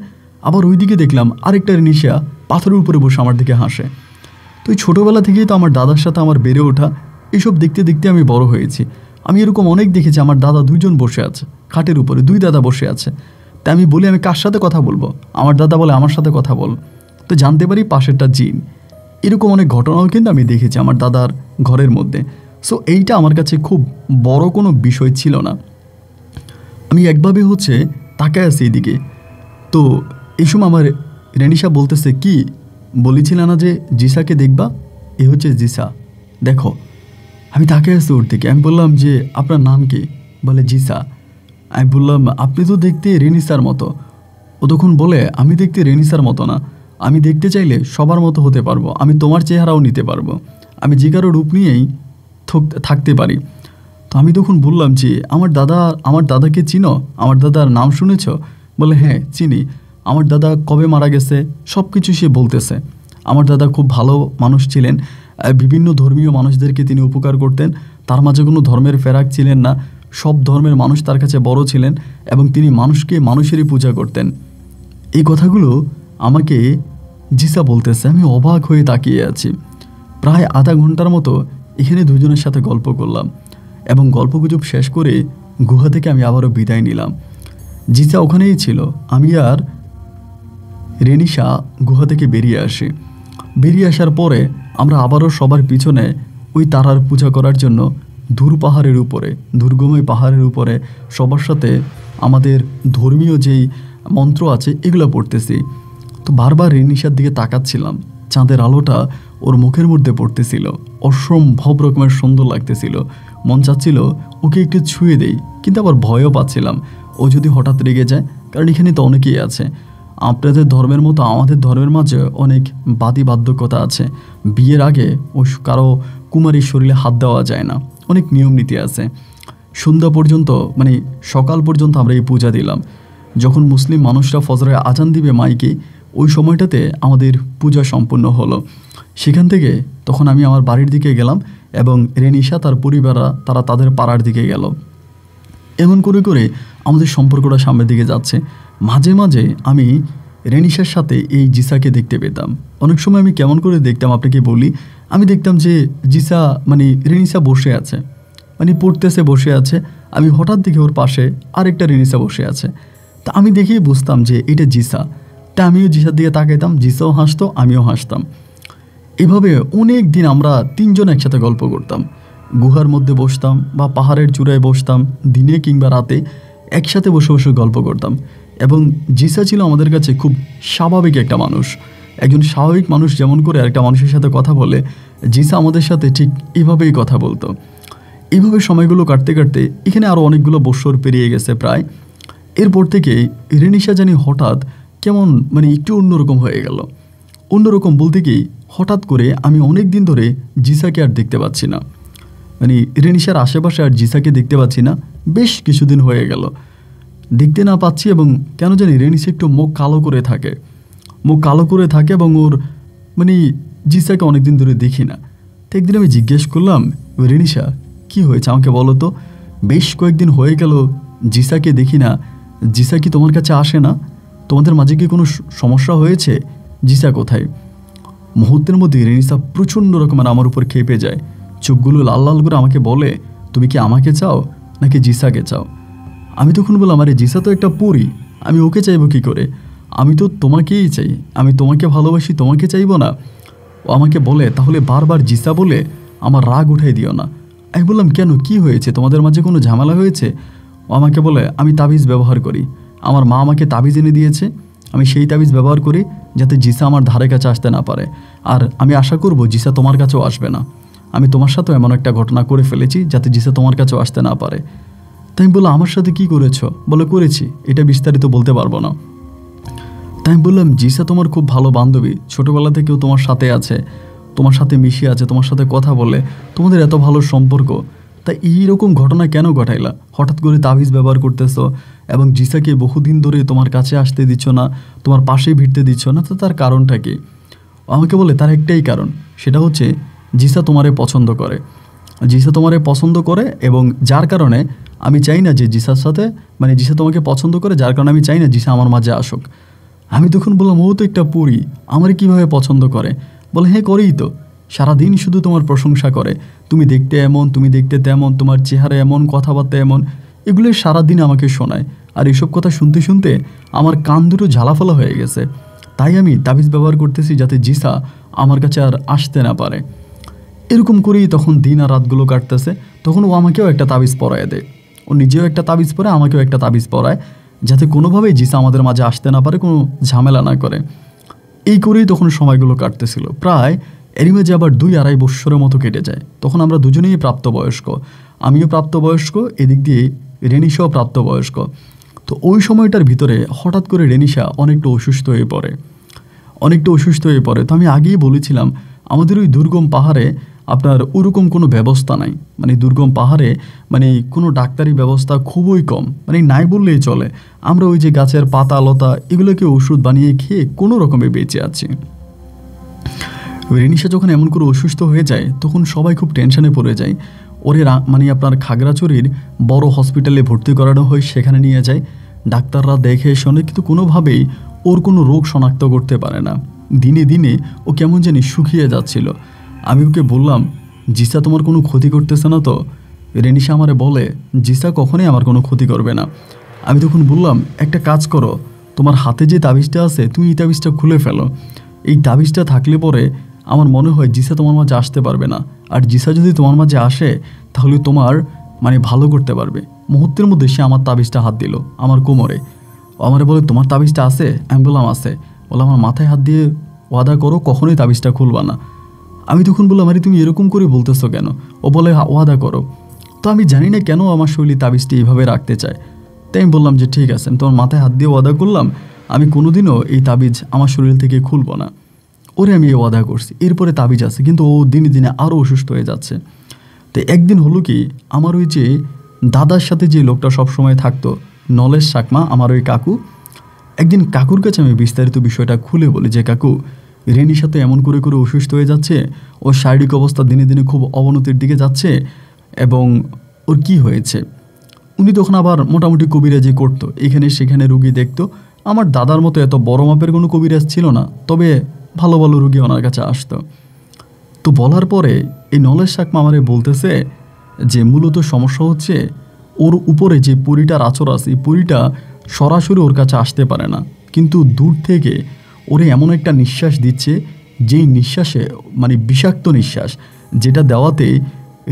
আবার ওই দিকে দেখলাম আরেকটা রেনিশা পাথরের উপরে বসে আমার দিকে হাসে। তো এই ছোটোবেলা থেকেই তো আমার দাদার সাথে আমার বেড়ে ওঠা, এসব দেখতে দেখতে আমি বড় হয়েছি। আমি এরকম অনেক দেখেছি, আমার দাদা 2জন বসে আছে খাটের উপরে, 2 দাদা বসে আছে। তা আমি বলি আমি কার সাথে কথা বলবো, আমার দাদা বলে আমার সাথে কথা বল। তো জানতে পারি পাশেরটা জিন। এরকম অনেক ঘটনাও কিন্তু আমি দেখেছি আমার দাদার ঘরের মধ্যে। সো এইটা আমার কাছে খুব বড় কোনো বিষয় ছিল না। আমি একভাবে হচ্ছে তাকায় আছি এইদিকে। তো এই সময় আমার রেনিশা বলতেছে, কি বলেছিল না যে জিসাকে দেখবা, এ হচ্ছে জিসা, দেখো। আমি তাকায় আছি ওর দিকে। আমি বললাম যে আপনার নাম কি? বলে জিসা। আমি বললাম আপনি তো দেখতে রেনিসার মতো। ও তখন বলে আমি দেখতে রেনিসার মতো না, আমি দেখতে চাইলে সবার মতো হতে পারবো, আমি তোমার চেহারাও নিতে পারবো, আমি যে কারো রূপ নিয়েই থাকতে পারি। তো আমি তখন বললাম যে আমার দাদাকে চিনো, আমার দাদার নাম শুনেছ? বলে হ্যাঁ চিনি। আমার দাদা কবে মারা গেছে সব কিছু সে বলতেছে। আমার দাদা খুব ভালো মানুষ ছিলেন, বিভিন্ন ধর্মীয় মানুষদেরকে তিনি উপকার করতেন, তার মাঝে কোনো ধর্মের ফেরাক ছিলেন না, সব ধর্মের মানুষ তার কাছে বড় ছিলেন এবং তিনি মানুষেরই পূজা করতেন। এই কথাগুলো আমাকে জিসা বলতেছে। আমি অবাক হয়ে তাকিয়ে আছি। প্রায় আধা ঘন্টার মতো এখানে 2জনের সাথে গল্প করলাম এবং গল্পগুজব শেষ করে গুহা থেকে আমি আবারও বিদায় নিলাম। জিসা ওখানেই ছিল। আমি আর রেনিশা গুহা থেকে বেরিয়ে আসার পরে আমরা আবারও সবার পিছনে ওই তারার পূজা করার জন্য দুর্গময় পাহাড়ের উপরে সবার সাথে আমাদের ধর্মীয় যেই মন্ত্র আছে এগুলো পড়তেছি। তো বারবার রেনিশার দিকে তাকাচ্ছিলাম, চাঁদের আলোটা ওর মুখের মধ্যে পড়তেছিল, অসম্ভব রকমের সুন্দর লাগতেছিল। মন চাচ্ছিল ওকে একটু ছুঁয়ে দেই, কিন্তু আবার ভয়ও পাচ্ছিলাম ও যদি হঠাৎ রেগে যায়, কারণ এখানে তো অনেকেই আছে। আপনাদের ধর্মের মতো আমাদের ধর্মের মাঝে অনেক বাধ্যকতা আছে। বিয়ের আগে কারো কুমারীর শরীরে হাত দেওয়া যায় না, অনেক নিয়ম নীতি আছে। সন্ধ্যা পর্যন্ত সকাল পর্যন্ত আমরা এই পূজা দিলাম। যখন মুসলিম মানুষরা ফজরের আজান দিবে মাইকে, ওই সময়টাতে আমাদের পূজা সম্পূর্ণ হলো। সেখান থেকে তখন আমি আমার বাড়ির দিকে গেলাম এবং রেনিশা তার পরিবাররা তারা তাদের পাড়ার দিকে গেল। এমন করে করে আমাদের সম্পর্কটা সামনের দিকে যাচ্ছে। মাঝে মাঝে আমি রেনিশার সাথে এই জিসাকে দেখতে পেতাম। অনেক সময় আমি কেমন করে দেখতাম আপনাকে বলি। আমি দেখতাম যে জিসা রেনিশা বসে আছে, পড়তেছে বসে আছে। আমি হঠাৎ দেখি ওর পাশে আরেকটা রেনিশা বসে আছে। তা আমি দেখেই বুঝতাম যে এটা জিসা। তা তা আমিও জিসার দিকে তাকাইতাম, জিসাও হাসতো, আমিও হাসতাম। এভাবে অনেক দিন আমরা তিনজন একসাথে গল্প করতাম। গুহার মধ্যে বসতাম বা পাহাড়ের চূড়ায় বসতাম, দিনে কিংবা রাতে একসাথে বসে বসে গল্প করতাম। এবং জিসা ছিল আমাদের কাছে খুব স্বাভাবিক একটা মানুষ। একজন স্বাভাবিক মানুষ যেমন করে আরেকটা মানুষের সাথে কথা বলে, জিসা আমাদের সাথে ঠিক এভাবেই কথা বলতো। এইভাবে সময়গুলো কাটতে কাটতে এখানে আরও অনেকগুলো বৎসর পেরিয়ে গেছে প্রায়। এরপর থেকে রেনিশা জানি হঠাৎ কেমন একটু অন্যরকম হয়ে গেল। অন্যরকম বলতে কি, হঠাৎ করে আমি অনেক দিন ধরে জিসাকে আর দেখতে পাচ্ছি না। রেনিশার আশেপাশে আর জিসাকে দেখতে পাচ্ছি না, বেশ কিছুদিন হয়ে গেল দেখতে না পাচ্ছি। এবং কেন জানি রেনিশা একটু মুখ কালো করে থাকে, এবং ওর জিসাকে অনেকদিন ধরে দেখি না। তো একদিন আমি জিজ্ঞেস করলাম, রেনিশা কি হয়েছে আমাকে বলো তো, বেশ কয়েকদিন হয়ে গেল জিসাকে দেখি না, জিসা কি তোমার কাছে আসে না? তোমাদের মাঝে কি কোনো সমস্যা হয়েছে? জিসা কোথায়? মুহূর্তের মধ্যে রেনিশা প্রচণ্ড রকমের আমার উপর খেপে যায়, চোখগুলো লাল লাল করে আমাকে বলে, তুমি কি আমাকে চাও নাকি জিসাকে চাও? আমি তখন বললাম, আরে জিসা তো একটা পরী, আমি ওকে চাইবো কী করে? আমি তো তোমাকেই চাই, আমি তোমাকে ভালোবাসি, তোমাকে চাইবো না? ও আমাকে বলে, তাহলে বারবার জিসা বলে আমার রাগ উঠাই দিও না। আমি বললাম, কেন, কি হয়েছে, তোমাদের মাঝে কোনো ঝামেলা হয়েছে? ও আমাকে বলে, আমি তাবিজ ব্যবহার করি, আমার মা আমাকে তাবিজ এনে দিয়েছে, আমি সেই তাবিজ ব্যবহার করি যাতে জিসা আমার ধারে কাছে আসতে না পারে। আর আমি আশা করব জিসা তোমার কাছেও আসবে না। আমি তোমার সাথেও এমন একটা ঘটনা করে ফেলেছি যাতে জিসা তোমার কাছেও আসতে না পারে। তাই আমি বললাম, আমার সাথে কি করেছো? বলে, করেছি, এটা বিস্তারিত বলতে পারবো না। তাই আমি বললাম, জিসা তোমার খুব ভালো বান্ধবী, ছোটোবেলা থেকেও তোমার সাথে আছে, তোমার সাথে মিশে আছে, তোমার সাথে কথা বলে, তোমাদের এত ভালো সম্পর্ক, তা এইরকম ঘটনা কেন ঘটাইলা? হঠাৎ করে তাবিজ ব্যবহার করতেছো এবং জিসাকে বহুদিন ধরে তোমার কাছে আসতে দিচ্ছ না, তোমার পাশেই ভিড়তে দিচ্ছ না, তো তার কারণটা কি? আমাকে বলে, তার একটাই কারণ, সেটা হচ্ছে জিসা তোমারে পছন্দ করে, এবং যার কারণে আমি চাই না যে জিসার সাথে জিসা তোমাকে পছন্দ করে, যার কারণে আমি চাই না জিসা আমার মাঝে আসুক। আমি তখন বললাম, ও তো একটা পরী, আমার কীভাবে পছন্দ করে? বলে, হ্যাঁ করেই তো, সারাদিন শুধু তোমার প্রশংসা করে, তুমি দেখতে এমন, তুমি দেখতে তেমন, তোমার চেহারা এমন, কথাবার্তা এমন, এগুলো সারাদিন আমাকে শোনায়। আর এসব কথা শুনতে শুনতে আমার কান দুটো ঝালাফালা হয়ে গেছে। তাই আমি তাবিজ ব্যবহার করতেছি যাতে জিসা আমার কাছে আর আসতে না পারে। এরকম করেই তখন দিন আর রাতগুলো কাটতেছে। তখন ও আমাকেও একটা তাবিজ পরায় দেয়, ও নিজেও একটা তাবিজ পরে আমাকেও একটা তাবিজ পরায়, যাতে কোনোভাবেই জিসা আমাদের মাঝে আসতে না পারে, কোনো ঝামেলা না করে। এই করেই তখন সময়গুলো কাটতেছিল। প্রায় এরই মাঝে আবার 2-2.5 বৎসরের মতো কেটে যায়। তখন আমরা দুজনেই প্রাপ্তবয়স্ক, আমিও প্রাপ্তবয়স্ক, এদিক দিয়ে রেনিশাও প্রাপ্তবয়স্ক। তো ওই সময়টার ভিতরে হঠাৎ করে রেনিশা অনেকটা অসুস্থ হয়ে পড়ে। তো আমি আগেই বলেছিলাম, আমাদের ওই দুর্গম পাহাড়ে আপনার ওরকম কোনো ব্যবস্থা নাই, দুর্গম পাহাড়ে কোনো ডাক্তারি ব্যবস্থা খুবই কম, নাই বললেই চলে। আমরা ওই যে গাছের পাতা লতা এগুলোকে ওষুধ বানিয়ে খেয়ে কোনো রকমে বেঁচে আছি। রেনিশা যখন এমন করে অসুস্থ হয়ে যায় তখন সবাই খুব টেনশনে পড়ে যায়। ওরে আপনার খাগড়াছড়ির বড় হসপিটালে ভর্তি করানো হয়, সেখানে নিয়ে যায়। ডাক্তাররা দেখে শোনে, কিন্তু কোনোভাবেই ওর কোনো রোগ শনাক্ত করতে পারে না। দিনে দিনে ও কেমন জানি শুকিয়ে যাচ্ছিল। আমি ওকে বললাম, জিসা তোমার কোনো ক্ষতি করতেছে না তো? রেনিশা আমারে বলে, জিসা কখনোই আমার কোনো ক্ষতি করবে না। আমি তখন বললাম, একটা কাজ করো, তোমার হাতে যে তাবিজটা আছে তুমি এই তাবিজটা খুলে ফেলো। এই তাবিজটা থাকলে পরে আমার মনে হয় জিসা তোমার মাঝে আসতে পারবে না। আর জিসা যদি তোমার মাঝে আসে তাহলে তোমার ভালো করতে পারবে। মুহূর্তের মধ্যে সে আমার তাবিজটা হাত দিল আমার কোমরে। আমারে বলে, তোমার তাবিজটা আছে? আমি বললাম, আছে। বলে, আমার মাথায় হাত দিয়ে ওয়াদা করো কখনোই তাবিজটা খুলবা না। আমি তখন বললাম, আরে তুমি এরকম করে বলতেছো কেন? ও বলে, ওয়াদা করো। তো আমি জানি না কেন আমার শৈলী তাবিজটি এইভাবে রাখতে চায়। তাই আমি বললাম যে ঠিক আছে, আমি তোমার মাথায় হাত দিয়ে ওয়াদা করলাম আমি কোনোদিনও এই তাবিজ আমার শরীর থেকে খুলবো না। ওরে আমি এই ওয়াদা করছি। এরপরে তাবিজ আছে, কিন্তু ও দিনে দিনে আরও অসুস্থ হয়ে যাচ্ছে। তো একদিন হলো কি, আমার ওই যে দাদার সাথে যে লোকটা সবসময় থাকতো, নলেজ চাকমা, আমার ওই কাকু, একদিন কাকুর কাছে আমি বিস্তারিত বিষয়টা খুলে বলি যে, কাকু, রেনিশা তো এমন করে করে অসুস্থ হয়ে যাচ্ছে, ওর শারীরিক অবস্থা দিনে দিনে খুব অবনতির দিকে যাচ্ছে, এবং ওর কি হয়েছে। উনি তখন আবার মোটামুটি কবিরাজি করতো, এখানে সেখানে রুগী দেখতো। আমার দাদার মতো এত বড় মাপের কোনো কবিরাজ ছিল না, তবে ভালো ভালো রুগী ওনার কাছে আসতো। তো বলার পরে এই নলেজ চাকমা আমারে বলতেছে যে মূলত সমস্যা হচ্ছে ওর উপরে যে পরীটার আচর আছে, এই পরীটা সরাসরি ওর কাছে আসতে পারে না, কিন্তু দূর থেকে ওরে এমন একটা নিঃশ্বাস দিচ্ছে, যেই নিঃশ্বাসে মানে বিষাক্ত নিঃশ্বাস, যেটা দেওয়াতে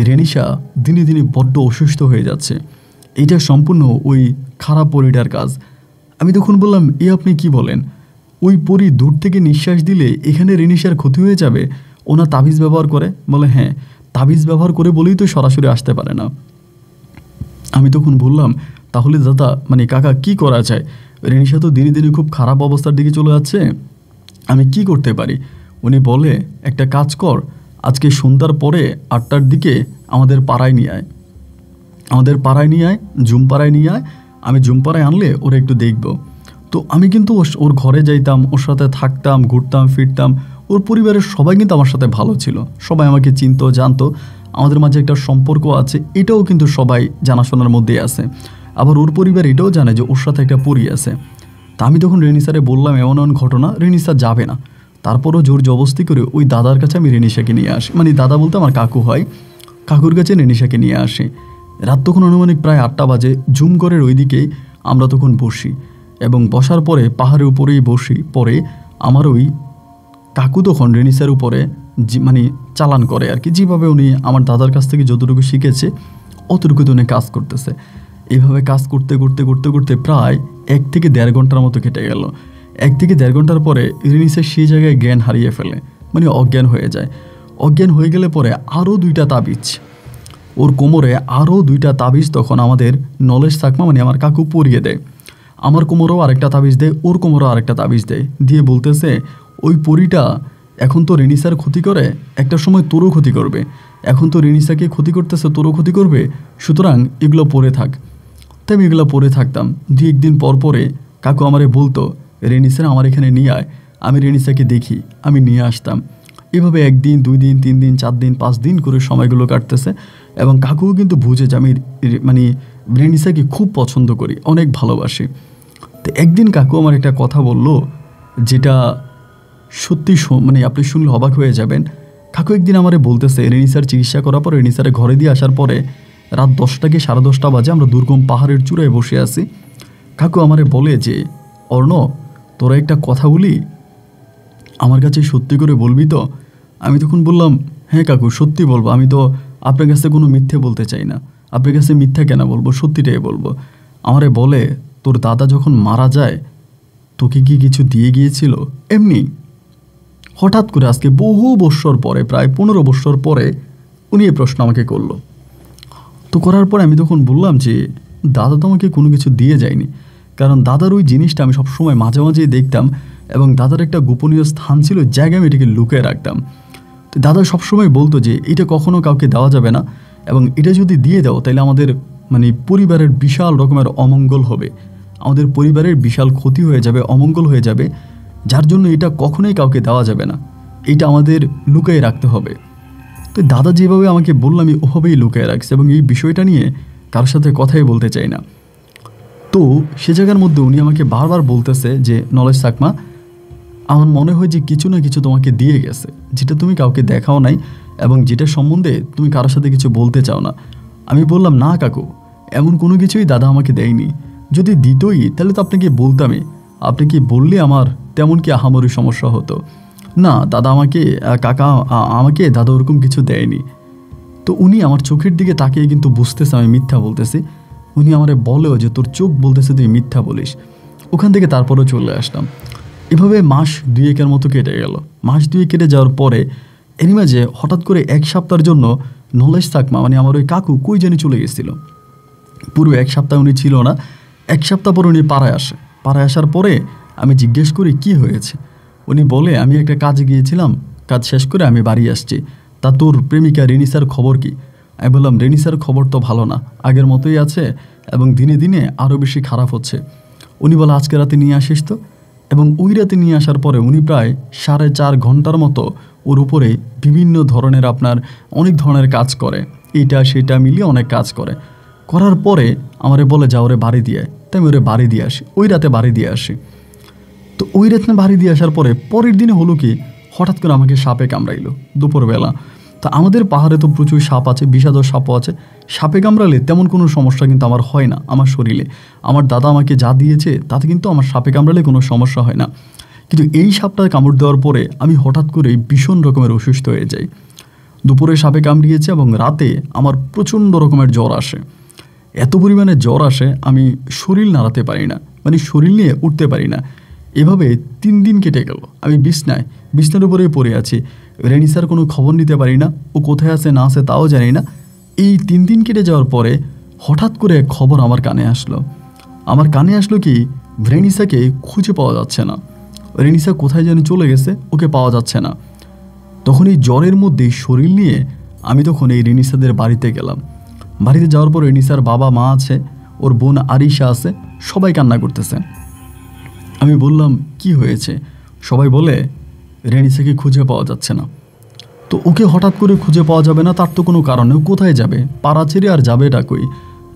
রেনিশা দিনে দিনে বড্ড অসুস্থ হয়ে যাচ্ছে। এটা সম্পূর্ণ ওই খারাপ পরিটার কাজ। আমি তখন বললাম, আপনি কি বলেন? ওই পরি দূর থেকে নিঃশ্বাস দিলে এখানে রেনিশার ক্ষতি হয়ে যাবে? ওনা তাবিজ ব্যবহার করে? বলে হ্যাঁ, তাবিজ ব্যবহার করে বলেই তো সরাসরি আসতে পারে না। আমি তখন বললাম, তাহলে দাদা মানে কাকা কি করা যায়? রেনিশা তো দিনে দিনে খুব খারাপ অবস্থার দিকে চলে যাচ্ছে, আমি কি করতে পারি? উনি বলে, একটা কাজ কর, আজকে সন্ধ্যার পরে 8টার দিকে আমাদের পাড়ায় নিয়ে আয়, আমাদের পাড়ায় নিয়ে আয়, জুম পাড়ায় নিয়ে আয়। আমি জুম পাড়ায় আনলে ওরা একটু দেখব। তো আমি কিন্তু ওর ঘরে যাইতাম, ওর সাথে থাকতাম, ঘুরতাম ফিরতাম। ওর পরিবারের সবাই কিন্তু আমার সাথে ভালো ছিল, সবাই আমাকে চিনতো, জানতো, আমাদের মাঝে একটা সম্পর্ক আছে, এটাও কিন্তু সবাই জানাশোনার মধ্যেই আছে। আবার ওর পরিবার এটাও জানে যে ওর সাথে একটা পরি আছে। তা আমি তখন রেনিসারে বললাম এমন এমন ঘটনা, রেনিসা যাবে না। তারপরও জোর জবস্তি করে ওই দাদার কাছে আমি রেনিসাকে নিয়ে আসি, মানে দাদা বলতে আমার কাকু হয়, কাকুর কাছে রেনিসাকে নিয়ে আসি। রাত তখন আনুমানিক প্রায় 8টা বাজে। জুম ঘরের ওইদিকেই আমরা তখন বসি, এবং বসার পরে পাহাড়ের উপরেই বসি। পরে আমার ওই কাকু তখন রেনিসার উপরে মানে চালান করে আর কি, যেভাবে উনি আমার দাদার কাছ থেকে যতটুকু শিখেছে অতটুকু উনি কাজ করতেছে। এইভাবে কাজ করতে করতে করতে করতে প্রায় 1 থেকে 1.5 ঘন্টার মতো কেটে গেল। 1 থেকে 1.5 ঘন্টার পরে রেনিসা সেই জায়গায় জ্ঞান হারিয়ে ফেলে, মানে অজ্ঞান হয়ে যায়। অজ্ঞান হয়ে গেলে পরে আরও 2টা তাবিজ, ওর কোমরে আরও 2টা তাবিজ তখন আমাদের নলেজ থাকমা মানে আমার কাকু পরিয়ে দেয়। আমার কোমরেও আরেকটা তাবিজ দেয়, ওর কোমরেও আরেকটা তাবিজ দেয়, দিয়ে বলতেছে ওই পরিটা এখন তো রেনিসার ক্ষতি করে, একটা সময় তোরও ক্ষতি করবে। এখন তো রেনিসাকে ক্ষতি করতেছে, তোরও ক্ষতি করবে, সুতরাং এগুলো পরে থাক। তাই আমি এগুলো পরে থাকতাম। 2-1 দিন পর পরে কাকু আমারে বলতো, রেনিসার আমার এখানে নিয়ে আয়, আমি রেনিসাকে দেখি, আমি নিয়ে আসতাম। এভাবে 1 দিন 2 দিন 3 দিন 4 দিন 5 দিন করে সময়গুলো কাটতেছে। এবং কাকুও কিন্তু বুঝে যে আমি মানে রেনিসাকে খুব পছন্দ করি, অনেক ভালোবাসি। তো একদিন কাকু আমার একটা কথা বললো, যেটা সত্যি মানে আপনি শুনলে অবাক হয়ে যাবেন। কাকু একদিন আমারে বলতেছে, রেনিসার চিকিৎসা করার পরে রেনিসারে ঘরে দিয়ে আসার পরে রাত 10টা কি 10:30 বাজে, আমরা দুর্গম পাহাড়ের চূড়ায় বসে আছি। কাকু আমারে বলে যে, অর্ণ তোরা একটা কথা বলি, আমার কাছে সত্যি করে বলবি তো? আমি তখন বললাম, হ্যাঁ কাকু সত্যি বলবো, আমি তো আপনার কাছে কোনো মিথ্যে বলতে চাই না, আপনার কাছে মিথ্যা কেন বলবো, সত্যিটাই বলবো। আমারে বলে, তোর দাদা যখন মারা যায় তোকে কি কিছু দিয়ে গিয়েছিল? এমনি হঠাৎ করে আজকে বহু বৎসর পরে, প্রায় 15 বৎসর পরে উনি এই প্রশ্ন আমাকে করলো। তো করার পরে আমি তখন বললাম যে দাদা তো আমাকে কোনো কিছু দিয়ে যায়নি, কারণ দাদার ওই জিনিসটা আমি সবসময় মাঝে মাঝেই দেখতাম, এবং দাদার একটা গোপনীয় স্থান ছিল, জায়গায় আমি এটাকে লুকিয়ে রাখতাম। তো দাদা সবসময় বলতো যে এটা কখনো কাউকে দেওয়া যাবে না, এবং এটা যদি দিয়ে দাও তাহলে আমাদের মানে পরিবারের বিশাল রকমের অমঙ্গল হবে, আমাদের পরিবারের বিশাল ক্ষতি হয়ে যাবে, অমঙ্গল হয়ে যাবে, যার জন্য এটা কখনোই কাউকে দেওয়া যাবে না, এটা আমাদের লুকিয়ে রাখতে হবে। তো দাদা যেভাবে আমাকে বললাম আমি ওভাবেই লুকিয়ে রাখছি, এবং এই বিষয়টা নিয়ে কারোর সাথে কথাই বলতে চাই না। তো সে জায়গার মধ্যে উনি আমাকে বারবার বলতেছে যে নলেজ সাকমা, আমার মনে হয় যে কিছু না কিছু তোমাকে দিয়ে গেছে, যেটা তুমি কাউকে দেখাও নাই, এবং যেটা সম্বন্ধে তুমি কারোর সাথে কিছু বলতে চাও না। আমি বললাম, না কাকু, এমন কোনো কিছুই দাদা আমাকে দেয়নি, যদি দিতই তাহলে তো আপনাকে বলতামই, আপনি কি বললে আমার তেমন কি আহামরি সমস্যা হতো? না দাদা আমাকে আমাকে দাদা ওরকম কিছু দেয়নি। তো উনি আমার চোখের দিকে তাকিয়ে কিন্তু বুঝতেছে আমি মিথ্যা বলতেছি। উনি আমারে বলেও যে তোর চোখ বলতেছে তুই মিথ্যা বলিস। ওখান থেকে তারপরেও চলে আসলাম। এভাবে মাস 2-1 মতো কেটে গেল। মাস 2 কেটে যাওয়ার পরে এরই মাঝে হঠাৎ করে 1 সপ্তাহের জন্য নলেজ সাকমা মানে আমার ওই কাকু কই জানি চলে গেছিল। পুরো 1 সপ্তাহ উনি ছিল না। 1 সপ্তাহ পর উনি পাড়ায় আসে। পাড়ায় আসার পরে আমি জিজ্ঞেস করি কি হয়েছে। উনি বলে, আমি একটা কাজে গিয়েছিলাম, কাজ শেষ করে আমি বাড়ি আসছি, তা তোর প্রেমিকা রেনিসার খবর কি? আমি বললাম, রেনিসার খবর তো ভালো না, আগের মতোই আছে, এবং দিনে দিনে আরও বেশি খারাপ হচ্ছে। উনি বলে, আজকে রাতে নিয়ে আসিস তো। এবং ওই রাতে নিয়ে আসার পরে উনি প্রায় 4.5 ঘন্টার মতো ওর উপরে বিভিন্ন ধরনের অনেক ধরনের কাজ করে, এইটা সেটা মিলিয়ে অনেক কাজ করে। করার পরে আমারে বলে, যা ওরে বাড়ি দিয়ে। তাই আমি ওরে বাড়ি দিয়ে আসি, ওই রাতে বাড়ি দিয়ে আসি। তো ওই রাতে বাড়ি দিয়ে আসার পরে পরের দিনে হলো কি, হঠাৎ করে আমাকে সাপে কামড়াইলো দুপুরবেলা। তো আমাদের পাহাড়ে তো প্রচুর সাপ আছে, বিষাদর সাপও আছে। সাপে কামড়ালে তেমন কোনো সমস্যা কিন্তু আমার হয় না আমার শরীরে। আমার দাদা আমাকে যা দিয়েছে তাতে কিন্তু আমার সাপে কামড়ালে কোনো সমস্যা হয় না। কিন্তু এই সাপটা কামড় দেওয়ার পরে আমি হঠাৎ করে ভীষণ রকমের অসুস্থ হয়ে যাই। দুপুরে সাপে কামড়িয়েছে এবং রাতে আমার প্রচণ্ড রকমের জ্বর আসে। এত পরিমাণে জ্বর আসে আমি শরীর নাড়াতে পারি না, মানে শরীর নিয়ে উঠতে পারি না। এভাবে 3 দিন কেটে গেল। আমি বিছনার উপরেই পড়ে আছি। রেনিসার কোনো খবর নিতে পারি না, ও কোথায় আছে না আছে তাও জানি না। এই 3 দিন কেটে যাওয়ার পরে হঠাৎ করে এক খবর আমার কানে আসলো কি রেনিসাকে খুঁজে পাওয়া যাচ্ছে না। রেনিসা কোথায় যেন চলে গেছে, ওকে পাওয়া যাচ্ছে না। তখন এই জ্বরের মধ্যেই শরীর নিয়ে আমি তখন এই রেনিসাদের বাড়িতে গেলাম। বাড়িতে যাওয়ার পর রেনিসার বাবা মা আছে, ওর বোন আরিশা আছে, সবাই কান্না করতেছে। আমি বললাম কি হয়েছে? সবাই বলে রেনিসাকে খুঁজে পাওয়া যাচ্ছে না। তো ওকে হঠাৎ করে খুঁজে পাওয়া যাবে না, তার তো কোনো কারণে। ও কোথায় যাবে? পাড়া ছেড়ে আর যাবে কই?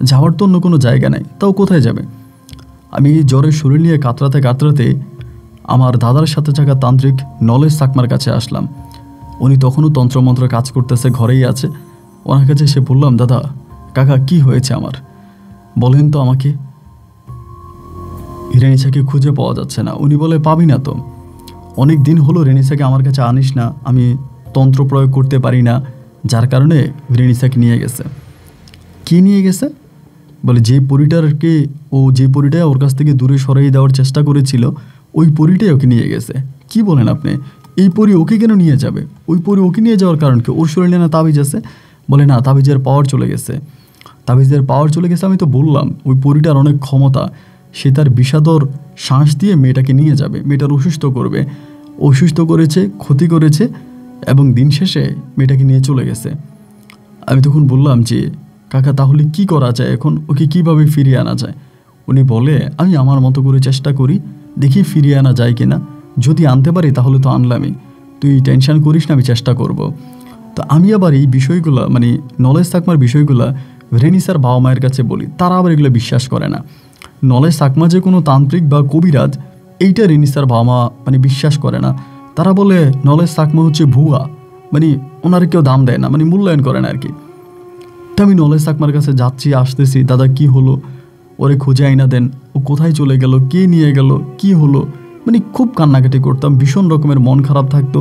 যাওয়ার তো অন্য কোনো জায়গা নাই, তাও কোথায় যাবে? আমি জ্বরের শরীর নিয়ে কাতরাতে আমার দাদার সাথে থাকা তান্ত্রিক নলেজ চাকমার কাছে আসলাম। উনি তখনও তন্ত্রমন্ত্র কাজ করতেছে, ঘরেই আছে। ওনার কাছে এসে বললাম, দাদা কাকা কি হয়েছে আমার, বলেন তো আমাকে। রেনিসাকে খুঁজে পাওয়া যাচ্ছে না। উনি বলে, পাবি না তো, অনেক দিন হলো রেনিসাকে আমার কাছে আনিস না, আমি তন্ত্র প্রয়োগ করতে পারি না, যার কারণে রেনিসাকে নিয়ে গেছে। কি নিয়ে গেছে? বলে যে পরিটা ওর কাছ থেকে দূরে সরাই দেওয়ার চেষ্টা করেছিল, ওই পরিটাই ওকে নিয়ে গেছে। কি বলেন আপনি? এই পরি ওকে কেন নিয়ে যাবে? ওই পরি ওকে নিয়ে যাওয়ার কারণ কি? ওর শরীরে না তাবিজ আছে? বলে না, তাবিজের পাওয়ার চলে গেছে। আমি তো বললাম ওই পরিটার অনেক ক্ষমতা, সে তার বিষাদর শ্বাস দিয়ে মেয়েটাকে নিয়ে যাবে, মেয়েটার অসুস্থ করেছে, ক্ষতি করেছে এবং দিন শেষে মেয়েটাকে নিয়ে চলে গেছে। আমি তখন বললাম যে কাকা তাহলে কি করা যায় এখন, ওকে কিভাবে ফিরিয়ে আনা যায়? উনি বলে, আমি আমার মতো করে চেষ্টা করি, দেখি ফিরিয়ে আনা যায় কিনা। যদি আনতে পারি তাহলে তো আনলামই, তুই টেনশন করিস না, আমি চেষ্টা করব। তো আমি আবার এই বিষয়গুলো, মানে নলেজ চাকমার বিষয়গুলো রেনিসার বাবা মায়ের কাছে বলি, তারা আবার এগুলো বিশ্বাস করে না। নলেজ চাকমা যে কোনো তান্ত্রিক বা কবিরাজ, এইটা রেনিসার বাবা মা মানে বিশ্বাস করে না। তারা বলে নলেজ চাকমা হচ্ছে ভুয়া, মানে ওনার কেউ দাম দেয় না, মানে মূল্যায়ন করে না আর কি। তো আমি নলেজ চাকমার কাছে যাচ্ছি আসতেছি, দাদা কি হলো, ওরে খুঁজে আইনা দেন, ও কোথায় চলে গেল, কে নিয়ে গেল, কি হলো, মানে খুব কান্নাকাটি করতাম, ভীষণ রকমের মন খারাপ থাকতো।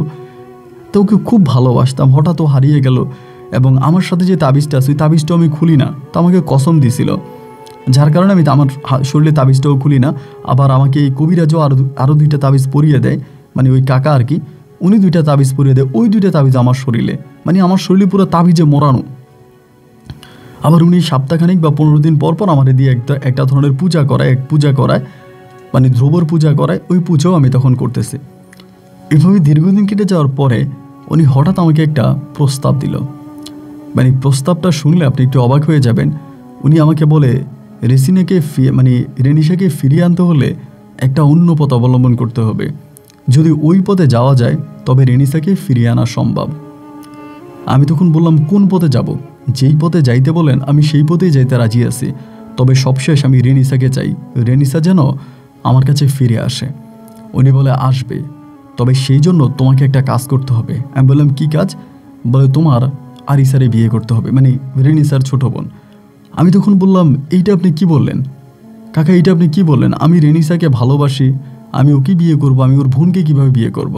তো ওকে খুব ভালোবাসতাম, হঠাৎ ও হারিয়ে গেল। এবং আমার সাথে যে তাবিজটা আছে, ওই তাবিজটাও আমি খুলি না, তো আমাকে কসম দিছিল, যার কারণে আমি আমার শরীরে তাবিজটাও খুলি না। আবার আমাকে এই কবিরাজও আরও 2টা তাবিজ পরিয়ে দেয়, মানে ওই কাকা আর কি, উনি 2টা তাবিজ পরিয়ে দেয়। ওই 2টা তাবিজ আমার শরীরে, মানে আমার শরীরে পুরো তাবিজে মোড়ানো। আবার উনি সপ্তাহখানিক বা 15 দিন পর আমার দিয়ে একটা ধরনের পূজা করায়, মানে ধ্রুবর পূজা করায়, ওই পুজোও আমি তখন করতেছি। এভাবে দীর্ঘদিন কেটে যাওয়ার পরে উনি হঠাৎ আমাকে একটা প্রস্তাব দিল। মানে প্রস্তাবটা শুনলে আপনি একটু অবাক হয়ে যাবেন। উনি আমাকে বলে, রেনিসাকে ফিরিয়ে আনতে হলে একটা অন্য পথ অবলম্বন করতে হবে। যদি ওই পথে যাওয়া যায় তবে রেনিসাকে ফিরিয়ে আনা সম্ভব। আমি তখন বললাম, কোন পথে যাব? যেই পথে যাইতে বলেন আমি সেই পথেই যাইতে রাজি আছি, তবে সবশেষ আমি রেনিসাকে চাই, রেনিসা যেন আমার কাছে ফিরে আসে। উনি বলে, আসবে, তবে সেই জন্য তোমাকে একটা কাজ করতে হবে। আমি বললাম, কি কাজ? বলে, তোমার আরিসারে বিয়ে করতে হবে, মানে রেনিসার ছোট বোন। আমি তখন বললাম, এইটা আপনি কি বললেন কাকা, এইটা আপনি কি বললেন? আমি রেনিসাকে ভালোবাসি, আমি ওকে বিয়ে করব, আমি ওর বোনকে কিভাবে বিয়ে করব?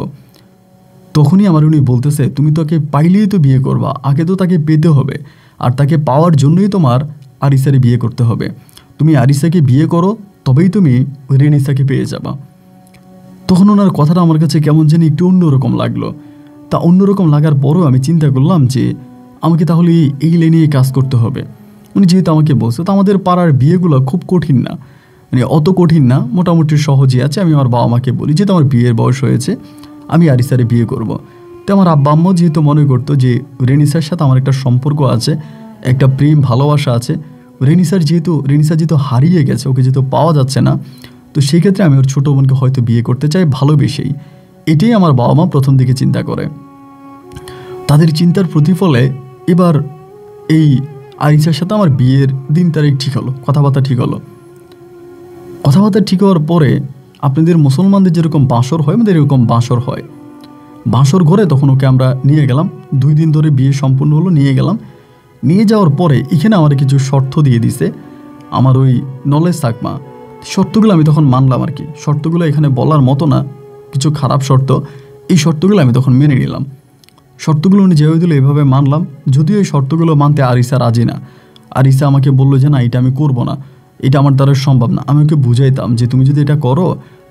তখনই আমার উনি বলতেছে, তুমি তাকে পাইলেই তো বিয়ে করবা, আগে তো তাকে পেতে হবে, আর তাকে পাওয়ার জন্যই তোমার আরিসারে বিয়ে করতে হবে। তুমি আরিসাকে বিয়ে করো, তবেই তুমি রেনিসাকে পেয়ে যাবা। তখন ওনার কথাটা আমার কাছে কেমন জানি একটু অন্যরকম লাগলো। তা অন্যরকম লাগার পরও আমি চিন্তা করলাম যে আমাকে তাহলে এই লাইনে কাজ করতে হবে। উনি যেহেতু আমাকে বলছে, তো আমাদের পাড়ার বিয়েগুলো খুব কঠিন না, মানে অত কঠিন না, মোটামুটি সহজই আছে। আমি আমার বাবা মাকে বলি, যেহেতু আমার বিয়ের বয়স হয়েছে, আমি আরিসারে বিয়ে করব। তো আমার আব্বা আম্মাও যেহেতু মনে করতো যে রেনিসার সাথে আমার একটা সম্পর্ক আছে, একটা প্রেম ভালোবাসা আছে, রেনিসা যেহেতু হারিয়ে গেছে, ওকে যেহেতু পাওয়া যাচ্ছে না, তো সেই ক্ষেত্রে আমি ওর ছোটো বোনকে হয়তো বিয়ে করতে চাই ভালোবেসেই। এটাই আমার বাবা মা প্রথম দিকে চিন্তা করে। তাদের চিন্তার প্রতিফলে এবার এই আরিসার সাথে আমার বিয়ের দিন তারিখ ঠিক হলো, কথাবার্তা ঠিক হওয়ার পরে আপনাদের মুসলমানদের যেরকম বাঁশর হয়, আমাদের এরকম বাঁশর হয়। বাঁশর ঘরে তখন ওকে আমরা নিয়ে গেলাম, 2 দিন ধরে বিয়ে সম্পূর্ণ হলো, নিয়ে গেলাম। নিয়ে যাওয়ার পরে এখানে আমার কিছু শর্ত দিয়ে দিছে আমার ওই নলেজ চাকমা। শর্তগুলো আমি তখন মানলাম আর কি। শর্তগুলো এখানে বলার মতো না, কিছু খারাপ শর্ত। এই শর্তগুলো আমি তখন মেনে নিলাম। শর্তগুলো উনি যেভাবে দিল এভাবে মানলাম। যদিও এই শর্তগুলো মানতে আরিসা রাজি না। আরিসা আমাকে বললো যে না, এটা আমি করব না, এটা আমার দ্বারা সম্ভব না। আমি ওকে বুঝাইতাম যে তুমি যদি এটা করো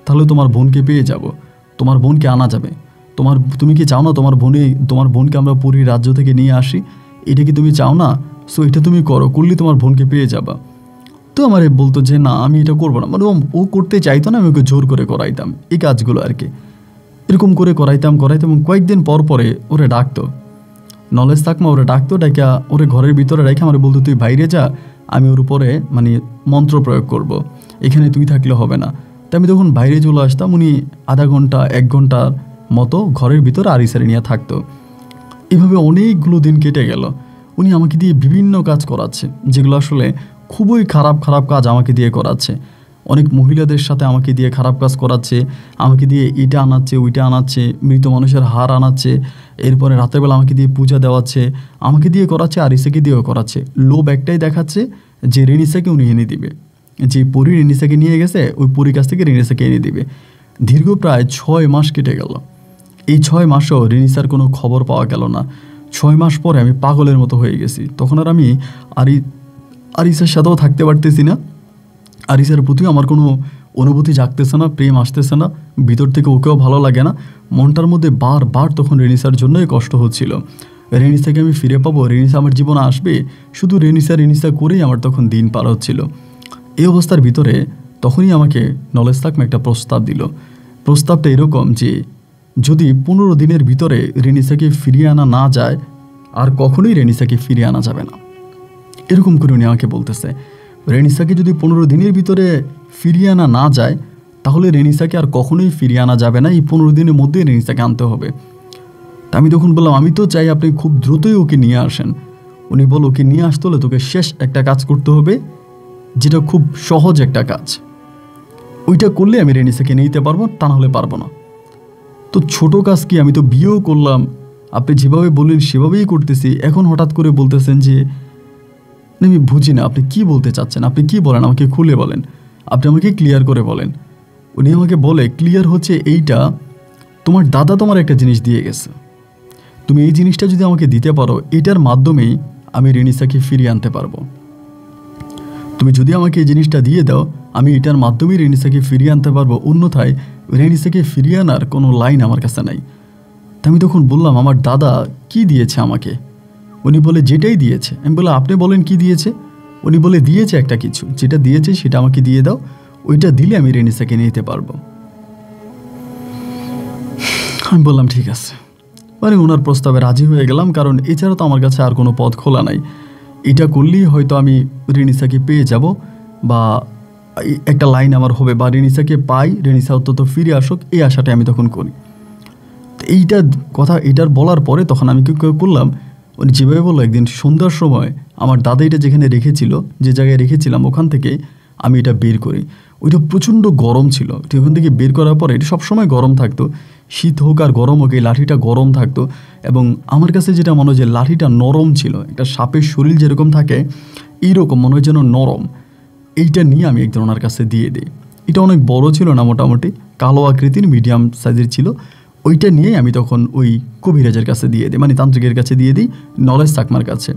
তাহলে তোমার বোনকে পেয়ে যাব, তোমার বোনকে আনা যাবে। তুমি কি চাও না তোমার বোনকে আমরা পুরীর রাজ্য থেকে নিয়ে আসি? এটা কি তুমি চাও না? সো এটা তুমি করো, করলে তোমার বোনকে পেয়ে যাবা। তো আমার বলতো যে না, আমি এটা করবো না। মানে ও করতে চাইতো না, আমি ওকে জোর করে করাইতাম এই কাজগুলো আর কি। এরকম করে করাইতাম এবং কয়েকদিন পর পরে ওরে ডাকতো, নলেজ চাকমা ওরে ডাকতো, ডাইকা ওরে ঘরের ভিতরে রেখে আমার বলতো তুই বাইরে যা, আমি ওর উপরে মানে মন্ত্র প্রয়োগ করব, এখানে তুই থাকলে হবে না। তাই আমি তখন বাইরে চলে আসতাম। উনি আধা ঘন্টা 1 ঘন্টার মতো ঘরের ভিতরে আরিসারে নিয়ে থাকতো। এভাবে অনেকগুলো দিন কেটে গেল। উনি আমাকে দিয়ে বিভিন্ন কাজ করাচ্ছে, যেগুলো আসলে খুবই খারাপ খারাপ কাজ আমাকে দিয়ে করাচ্ছে। অনেক মহিলাদের সাথে আমাকে দিয়ে খারাপ কাজ করাচ্ছে, আমাকে দিয়ে এটা আনাচ্ছে, ওইটা আনাচ্ছে, মৃত মানুষের হার আনাচ্ছে। এরপরে রাতের বেলা আমাকে দিয়ে পূজা দেওয়াচ্ছে, আমাকে দিয়ে করাচ্ছে, আরিসাকে দিয়েও করাচ্ছে। লোভ একটাই দেখাচ্ছে যে রেনিসাকে উনি এনে দিবে, যে পরি রেনিসাকে নিয়ে গেছে ওই পরির কাছ থেকে রেনিসাকে এনে দিবে। দীর্ঘ প্রায় 6 মাস কেটে গেল। এই 6 মাসও রেনিসার কোনো খবর পাওয়া গেল না। 6 মাস পরে আমি পাগলের মতো হয়ে গেছি। তখন আর আমি আরিসার সাথেও থাকতে পারতেছি না। আরিসার প্রতিও আমার কোনো অনুভূতি জাগতেছে না, প্রেম আসতেছে না, ভিতর থেকে ওকেও ভালো লাগে না। মনটার মধ্যে বারবার তখন রেনিসার জন্যই কষ্ট হচ্ছিল। রেনিসাকে আমি ফিরে পাবো, রেনিসা আমার জীবনে আসবে, শুধু রেনিসা করেই আমার তখন দিন পার হচ্ছিল। এই অবস্থার ভিতরে তখনই আমাকে নলেজ চাকমা একটা প্রস্তাব দিল। প্রস্তাবটা এরকম যে যদি 15 দিনের ভিতরে রেনিসাকে ফিরিয়ে আনা না যায়, আর কখনোই রেনিসাকে ফিরিয়ে আনা যাবে না। এরকম করে উনি আমাকে বলতেছে, রেনিসাকে যদি 15 দিনের ভিতরে ফিরিয়ে আনা না যায় তাহলে রেনিসাকে আর কখনোই ফিরিয়ে আনা যাবে না, এই 15 দিনের মধ্যে রেনিসাকে আনতে হবে। তা আমি তখন বললাম আমি তো চাই আপনি খুব দ্রুতই ওকে নিয়ে আসেন। উনি বল ওকে নিয়ে আসতে হলে তোকে শেষ একটা কাজ করতে হবে, যেটা খুব সহজ একটা কাজ, ওইটা করলে আমি রেনিসাকে নিতে পারবো, তা নাহলে পারবো না। তো ছোট কাজ কি, আমি তো বিয়েও করলাম, আপনি যেভাবে বললেন সেভাবেই করতেছি, এখন হঠাৎ করে বলতেছেন যে আমি বুঝি না আপনি কি বলতে চাচ্ছেন, আপনি কি বলেন আমাকে খুলে বলেন, আপনি আমাকে ক্লিয়ার করে বলেন। উনি আমাকে বলে ক্লিয়ার হচ্ছে এইটা, তোমার দাদা তোমার একটা জিনিস দিয়ে গেছে, তুমি এই জিনিসটা যদি আমাকে দিতে পারো এটার মাধ্যমেই আমি রেনিসাকে ফিরিয়ে আনতে পারবো। তুমি যদি আমাকে এই জিনিসটা দিয়ে দাও আমি এটার মাধ্যমেই রেনিসাকে ফিরিয়ে আনতে পারবো, অন্যথায় রেনিসাকে ফিরিয়ে আনার কোনো লাইন আমার কাছে নাই। তা আমি তখন বললাম আমার দাদা কি দিয়েছে আমাকে? উনি বলে যেটাই দিয়েছে। আমি বলে আপনি বলেন কি দিয়েছে? উনি বলে দিয়েছে একটা কিছু, যেটা দিয়েছে সেটা আমাকে দিয়ে দাও, ওইটা দিলে আমি রেনিসাকে নিতে পারবো। আমি বললাম ঠিক আছে, মানে ওনার প্রস্তাবে রাজি হয়ে গেলাম, কারণ এছাড়া তো আমার কাছে আর কোনো পথ খোলা নাই। এটা করলেই হয়তো আমি রেনিসাকে পেয়ে যাব, বা একটা লাইন আমার হবে, বা রেনিসাকে পাই, রেনিসা অন্তত ফিরে আসুক, এই আশাটা আমি তখন করি। এটার বলার পরে তখন আমি কি করলাম, উনি যেভাবে বললো একদিন সন্ধ্যার সময় আমার দাদা এটা যেখানে রেখেছিল, যে জায়গায় রেখেছিলাম ওখান থেকে আমি এটা বের করি। ওইটা প্রচণ্ড গরম ছিল। ওখান থেকে বের করার পরে এটা সবসময় গরম থাকতো, শীত হোক আর গরম হোক এই লাঠিটা গরম থাকতো। এবং আমার কাছে যেটা মনে হয় যে লাঠিটা নরম ছিল, একটা সাপের শরীর যেরকম থাকে এইরকম মনে হয় যেন নরম। এইটা নিয়ে আমি একজন ওনার কাছে দিয়ে দিই। এটা অনেক বড় ছিল না, মোটামুটি কালো আকৃতির মিডিয়াম সাইজের ছিল। ওইটা নিয়ে আমি তখন ওই কবিরাজের কাছে দিয়ে দিই, মানে তান্ত্রিকের কাছে দিয়ে দিই, নলেজ চাকমার কাছে।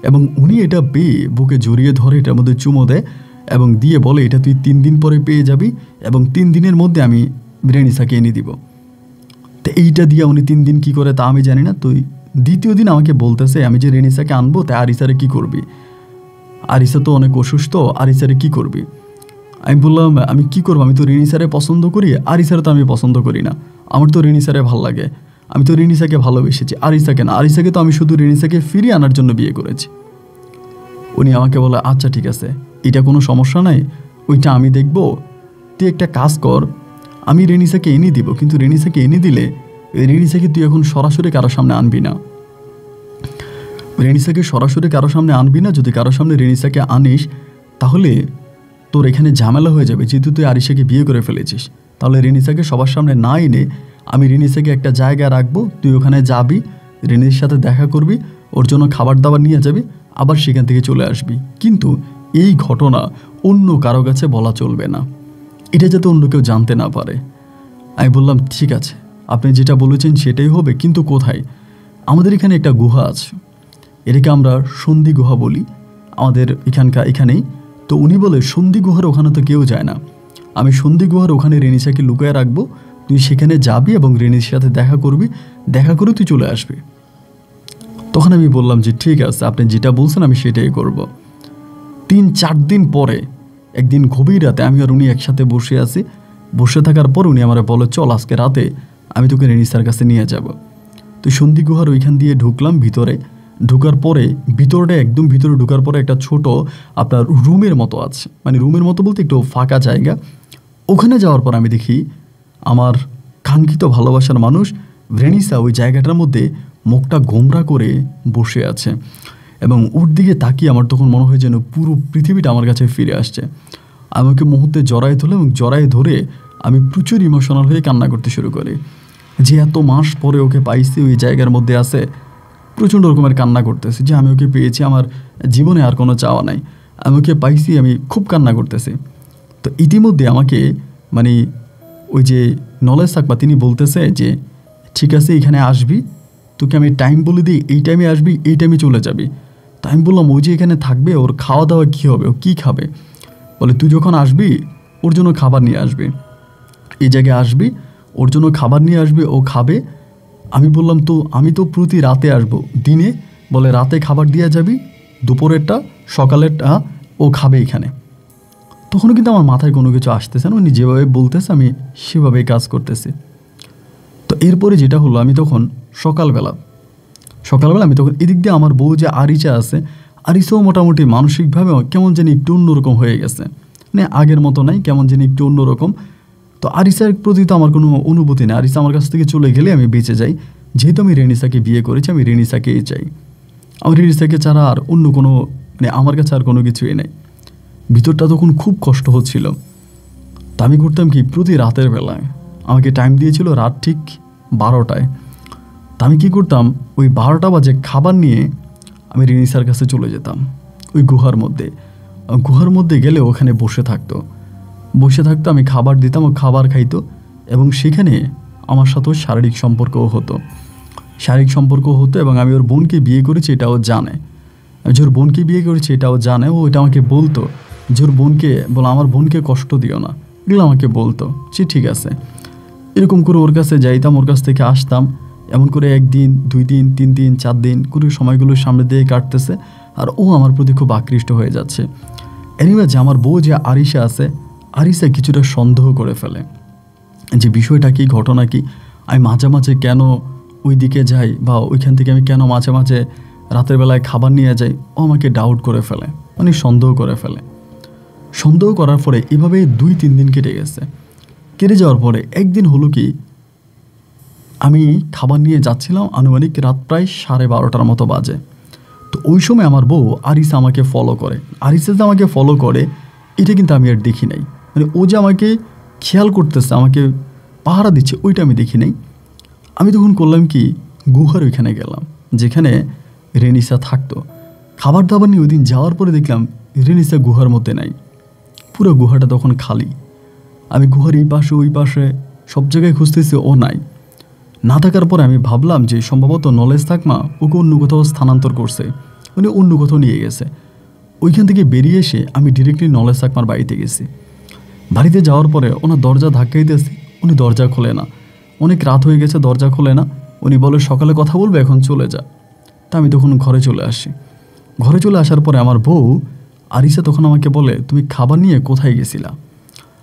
এবং উনি এটা পেয়ে বুকে জড়িয়ে ধরে এটার মধ্যে চুমো দেয় এবং দিয়ে বলে এটা তুই 3 দিন পরে পেয়ে যাবি, এবং 3 দিনের মধ্যে আমি রেনিসাকে এনে দিব। তো এইটা দিয়ে উনি 3 দিন কী করে তা আমি জানি না। তুই দ্বিতীয় দিন আমাকে বলতেছে আমি যে রেনিসাকে আনবো তা আরিসারে কী করবি? আরিসা তো অনেক অসুস্থ, আরিসারে কী করবি? আমি বললাম আমি কী করবো, আমি তো রেনিসারে পছন্দ করি, আরিসারে তো আমি পছন্দ করি না, আমার তো রেনিসারে ভাল লাগে, আমি তো রেনিসাকে ভালোবেসেছি, আরিসাকে না। আরিসাকে তো আমি শুধু রেনিসাকে ফিরিয়ে আনার জন্য বিয়ে করেছি। উনি আমাকে বলে আচ্ছা ঠিক আছে, এটা কোনো সমস্যা নাই, ওইটা আমি দেখব, তুই একটা কাজ কর, আমি রেনিসাকে এনে দিব, কিন্তু রেনিসাকে এনে দিলে রেনিসাকে তুই এখন সরাসরি কারোর সামনে আনবি না, রেনিসাকে সরাসরি কারোর সামনে আনবি না। যদি কারোর সামনে রেনিসাকে আনিস তাহলে তোর এখানে ঝামেলা হয়ে যাবে, যেহেতু তুই আরিসাকে বিয়ে করে ফেলেছিস। তাহলে রেনিসাকে সবার সামনে না এনে আমি রেনিসাকে একটা জায়গায় রাখবো, তুই ওখানে যাবি, রেনির সাথে দেখা করবি, ওর জন্য খাবার দাবার নিয়ে যাবি, আবার সেখান থেকে চলে আসবি। কিন্তু এই ঘটনা অন্য কারো কাছে বলা চলবে না, এটা যাতে অন্য কেউ জানতে না পারে। আমি বললাম ঠিক আছে, আপনি যেটা বলেছেন সেটাই হবে, কিন্তু কোথায়? আমাদের এখানে একটা গুহা আছে, এটাকে আমরা সন্ধি গুহা বলি আমাদের এখানেই। তো উনি বলে সন্ধি গুহার ওখানে তো কেউ যায় না, আমি সন্ধি গুহার ওখানে রেনিসাকে লুকিয়ে রাখবো, তুই সেখানে যাবি এবং রেনির সাথে দেখা করবি, দেখা করে তুই চলে আসবি। তখন আমি বললাম যে ঠিক আছে, আপনি যেটা বলছেন আমি সেটাই করব। 3-4 দিন পরে একদিন গভীর রাতে আমি আর উনি একসাথে বসে আছি। বসে থাকার পর উনি আমার বলে, চল আজকে রাতে আমি তোকে রেনিসার কাছে নিয়ে যাব। তো সন্ধি গুহার ওইখান দিয়ে ঢুকলাম ভিতরে। ঢুকার পরে ভিতরটা একদম ভিতরে ঢুকার পরে একটা ছোট আপনার রুমের মতো আছে, মানে রুমের মতো বলতে একটু ফাঁকা জায়গা। ওখানে যাওয়ার পর আমি দেখি আমার কাঙ্ক্ষিত ভালোবাসার মানুষ রেনিসা ওই জায়গাটার মধ্যে মুখটা গোমরা করে বসে আছে, এবং ওর দিকে তাকিয়ে আমার তখন মনে হয় যেন পুরো পৃথিবীটা আমার কাছে ফিরে আসছে। আমাকে মুহূর্তে জড়ায় ধরলো এবং জড়ায় ধরে আমি প্রচুর ইমোশনাল হয়ে কান্না করতে শুরু করি, যে এত মাস পরে ওকে পাইছি, ওই জায়গার মধ্যে আছে। প্রচণ্ড রকমের কান্না করতেছি যে আমি ওকে পেয়েছি, আমার জীবনে আর কোনো চাওয়া নাই, আমি ওকে পাইছি, আমি খুব কান্না করতেছি। তো ইতিমধ্যে আমাকে মানে ওই যে নলেজ থাকবা তিনি বলতেছে যে ঠিক আছে এখানে আসবি, তোকে আমি টাইম বলে দিই, এই টাইমে আসবি, এই টাইমে চলে যাবি। তো আমি বললাম ওই যে এখানে থাকবে, ওর খাওয়া দাওয়া কী হবে, ও কী খাবে? বলে তুই যখন আসবি ওর জন্য খাবার নিয়ে আসবি, এই জায়গায় আসবি, ওর জন্য খাবার নিয়ে আসবি, ও খাবে। আমি বললাম তো আমি তো প্রতি রাতে আসবো, দিনে বলে রাতে খাবার দিয়ে যাবি, দুপুরেরটা সকালেরটা ও খাবে এখানে। তখনও কিন্তু আমার মাথায় কোনো কিছু আসতেছে না, উনি যেভাবে বলতেছে আমি সেভাবেই কাজ করতেছি। তো এরপরে যেটা হলো, আমি তখন সকালবেলা আমি তখন এদিক দিয়ে আমার বউ যে আরিচা আছে, আরিচাও মোটামুটি মানসিকভাবে কেমন যেন একটু অন্যরকম হয়ে গেছে, মানে আগের মতো নাই, কেমন যেন একটু অন্যরকম। তো আরিসার প্রতি তো আমার কোনো অনুভূতি নেই, আরিসা আমার কাছ থেকে চলে গেলে আমি বেঁচে যাই। যেহেতু আমি রেনিসাকে বিয়ে করেছি, আমি রেনিসাকেই চাই, আমার রেনিসাকে ছাড়া আর অন্য কোনো মানে আমার কাছে আর কোনো কিছুই নেই। ভিতরটা তখন খুব কষ্ট হচ্ছিল। তা আমি করতাম কি, প্রতি রাতের বেলায় আমাকে টাইম দিয়েছিল রাত ঠিক 12টায়। তা আমি কী করতাম, ওই 12টা বাজে খাবার নিয়ে আমি রেনিসার কাছে চলে যেতাম ওই গুহার মধ্যে গেলে ওখানে বসে থাকতো, আমি খাবার দিতাম, ও খাবার খাইতো, এবং সেখানে আমার সাথেও শারীরিক সম্পর্কও হতো। এবং আমি ওর বোনকে বিয়ে করেছি এটাও জানে, আমি যে ওর বোনকে বিয়ে করেছি এটাও জানে। ও এটা আমাকে বলতো যে ওর বোনকে আমার বোনকে কষ্ট দিও না, এগুলো আমাকে বলতো। সে ঠিক আছে, এরকম করে ওর কাছে যাইতাম, ওর কাছ থেকে আসতাম। এমন করে 1 দিন 2 দিন 3 দিন 4 দিন করে সময়গুলোর সামনে দিয়ে কাটতেছে, আর ও আমার প্রতি খুব আকৃষ্ট হয়ে যাচ্ছে। এনিওয়ে যে আমার বউ যে আরিসা আছে, আরিসা কিছুটা সন্দেহ করে ফেলে যে বিষয়টা কি, ঘটনা কি, আমি মাঝে মাঝে কেন ওই দিকে যাই, বা ওইখান থেকে আমি কেন মাঝে মাঝে রাতের বেলায় খাবার নিয়ে যাই। ও আমাকে ডাউট করে ফেলে, মানে সন্দেহ করে ফেলে। সন্দেহ করার পরে এভাবে 2-3 দিন কেটে গেছে। কেটে যাওয়ার পরে একদিন হলো কি, আমি খাবার নিয়ে যাচ্ছিলাম, আনুমানিক রাত প্রায় 12:30টার মতো বাজে। তো ওই সময় আমার বউ আরিসা আমাকে ফলো করে। আরিসা যে আমাকে ফলো করে এটা কিন্তু আমি আর দেখি নাই, মানে ও যে আমাকে খেয়াল করতেছে, আমাকে পাহারা দিচ্ছে, ওইটা আমি দেখি নাই। আমি তখন করলাম কি, গুহার ওইখানে গেলাম যেখানে রেনিসা থাকতো। খাবার দাবার নিয়ে ওই দিন যাওয়ার পরে দেখলাম রেনিসা গুহার মধ্যে নাই, পুরো গুহাটা তখন খালি। আমি গুহার এই পাশে ওই পাশে সব জায়গায় খুঁজতেছি, ও নাই। না থাকার পরে আমি ভাবলাম যে সম্ভবত নলেজ থাকমা ওকে অন্য কোথাও স্থানান্তর করছে, মানে অন্য কোথাও নিয়ে গেছে। ওইখান থেকে বেরিয়ে এসে আমি ডিরেক্টলি নলেজ থাকমার বাড়িতে গেছি। বাড়িতে যাওয়ার পরে ওনার দরজা ধাক্কাই দিয়েছি, উনি দরজা খোলে না। অনেক রাত হয়ে গেছে, দরজা খোলে না। উনি বলে সকালে কথা বলবে, এখন চলে যা। তা আমি তখন ঘরে চলে আসি। ঘরে চলে আসার পরে আমার বউ আরিসা তখন আমাকে বলে, তুমি খাবার নিয়ে কোথায় গেছিলা?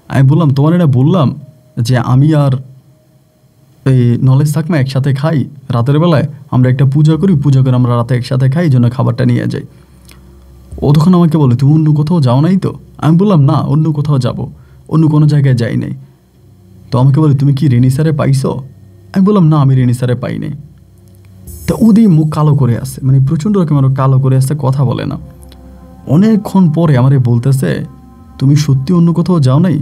আমি বললাম, তোমার এটা বললাম যে আমি আর এই নলেজ থাকমা একসাথে খাই, রাতের বেলায় আমরা একটা পূজা করি, পূজা করে আমরা রাতে একসাথে খাই, এই জন্য খাবারটা নিয়ে যাই। ও তখন আমাকে বলে, তুমি অন্য কোথাও যাও নাই তো? আমি বললাম না, অন্য কোথাও যাব, অন্য কোনো জায়গায় যাই নাই। তো আমাকে বলে, তুমি কি রেনিসারে পাইছো? আমি বললাম না, আমি রেনিসারে পাই নাই। তা ওদি মুখ কালো করে আসে, মানে প্রচণ্ড রকমের কালো করে আসছে, কথা বলে না। অনেকক্ষণ পরে আমারে বলতেছে, তুমি সত্যি অন্য কোথাও যাও নাই?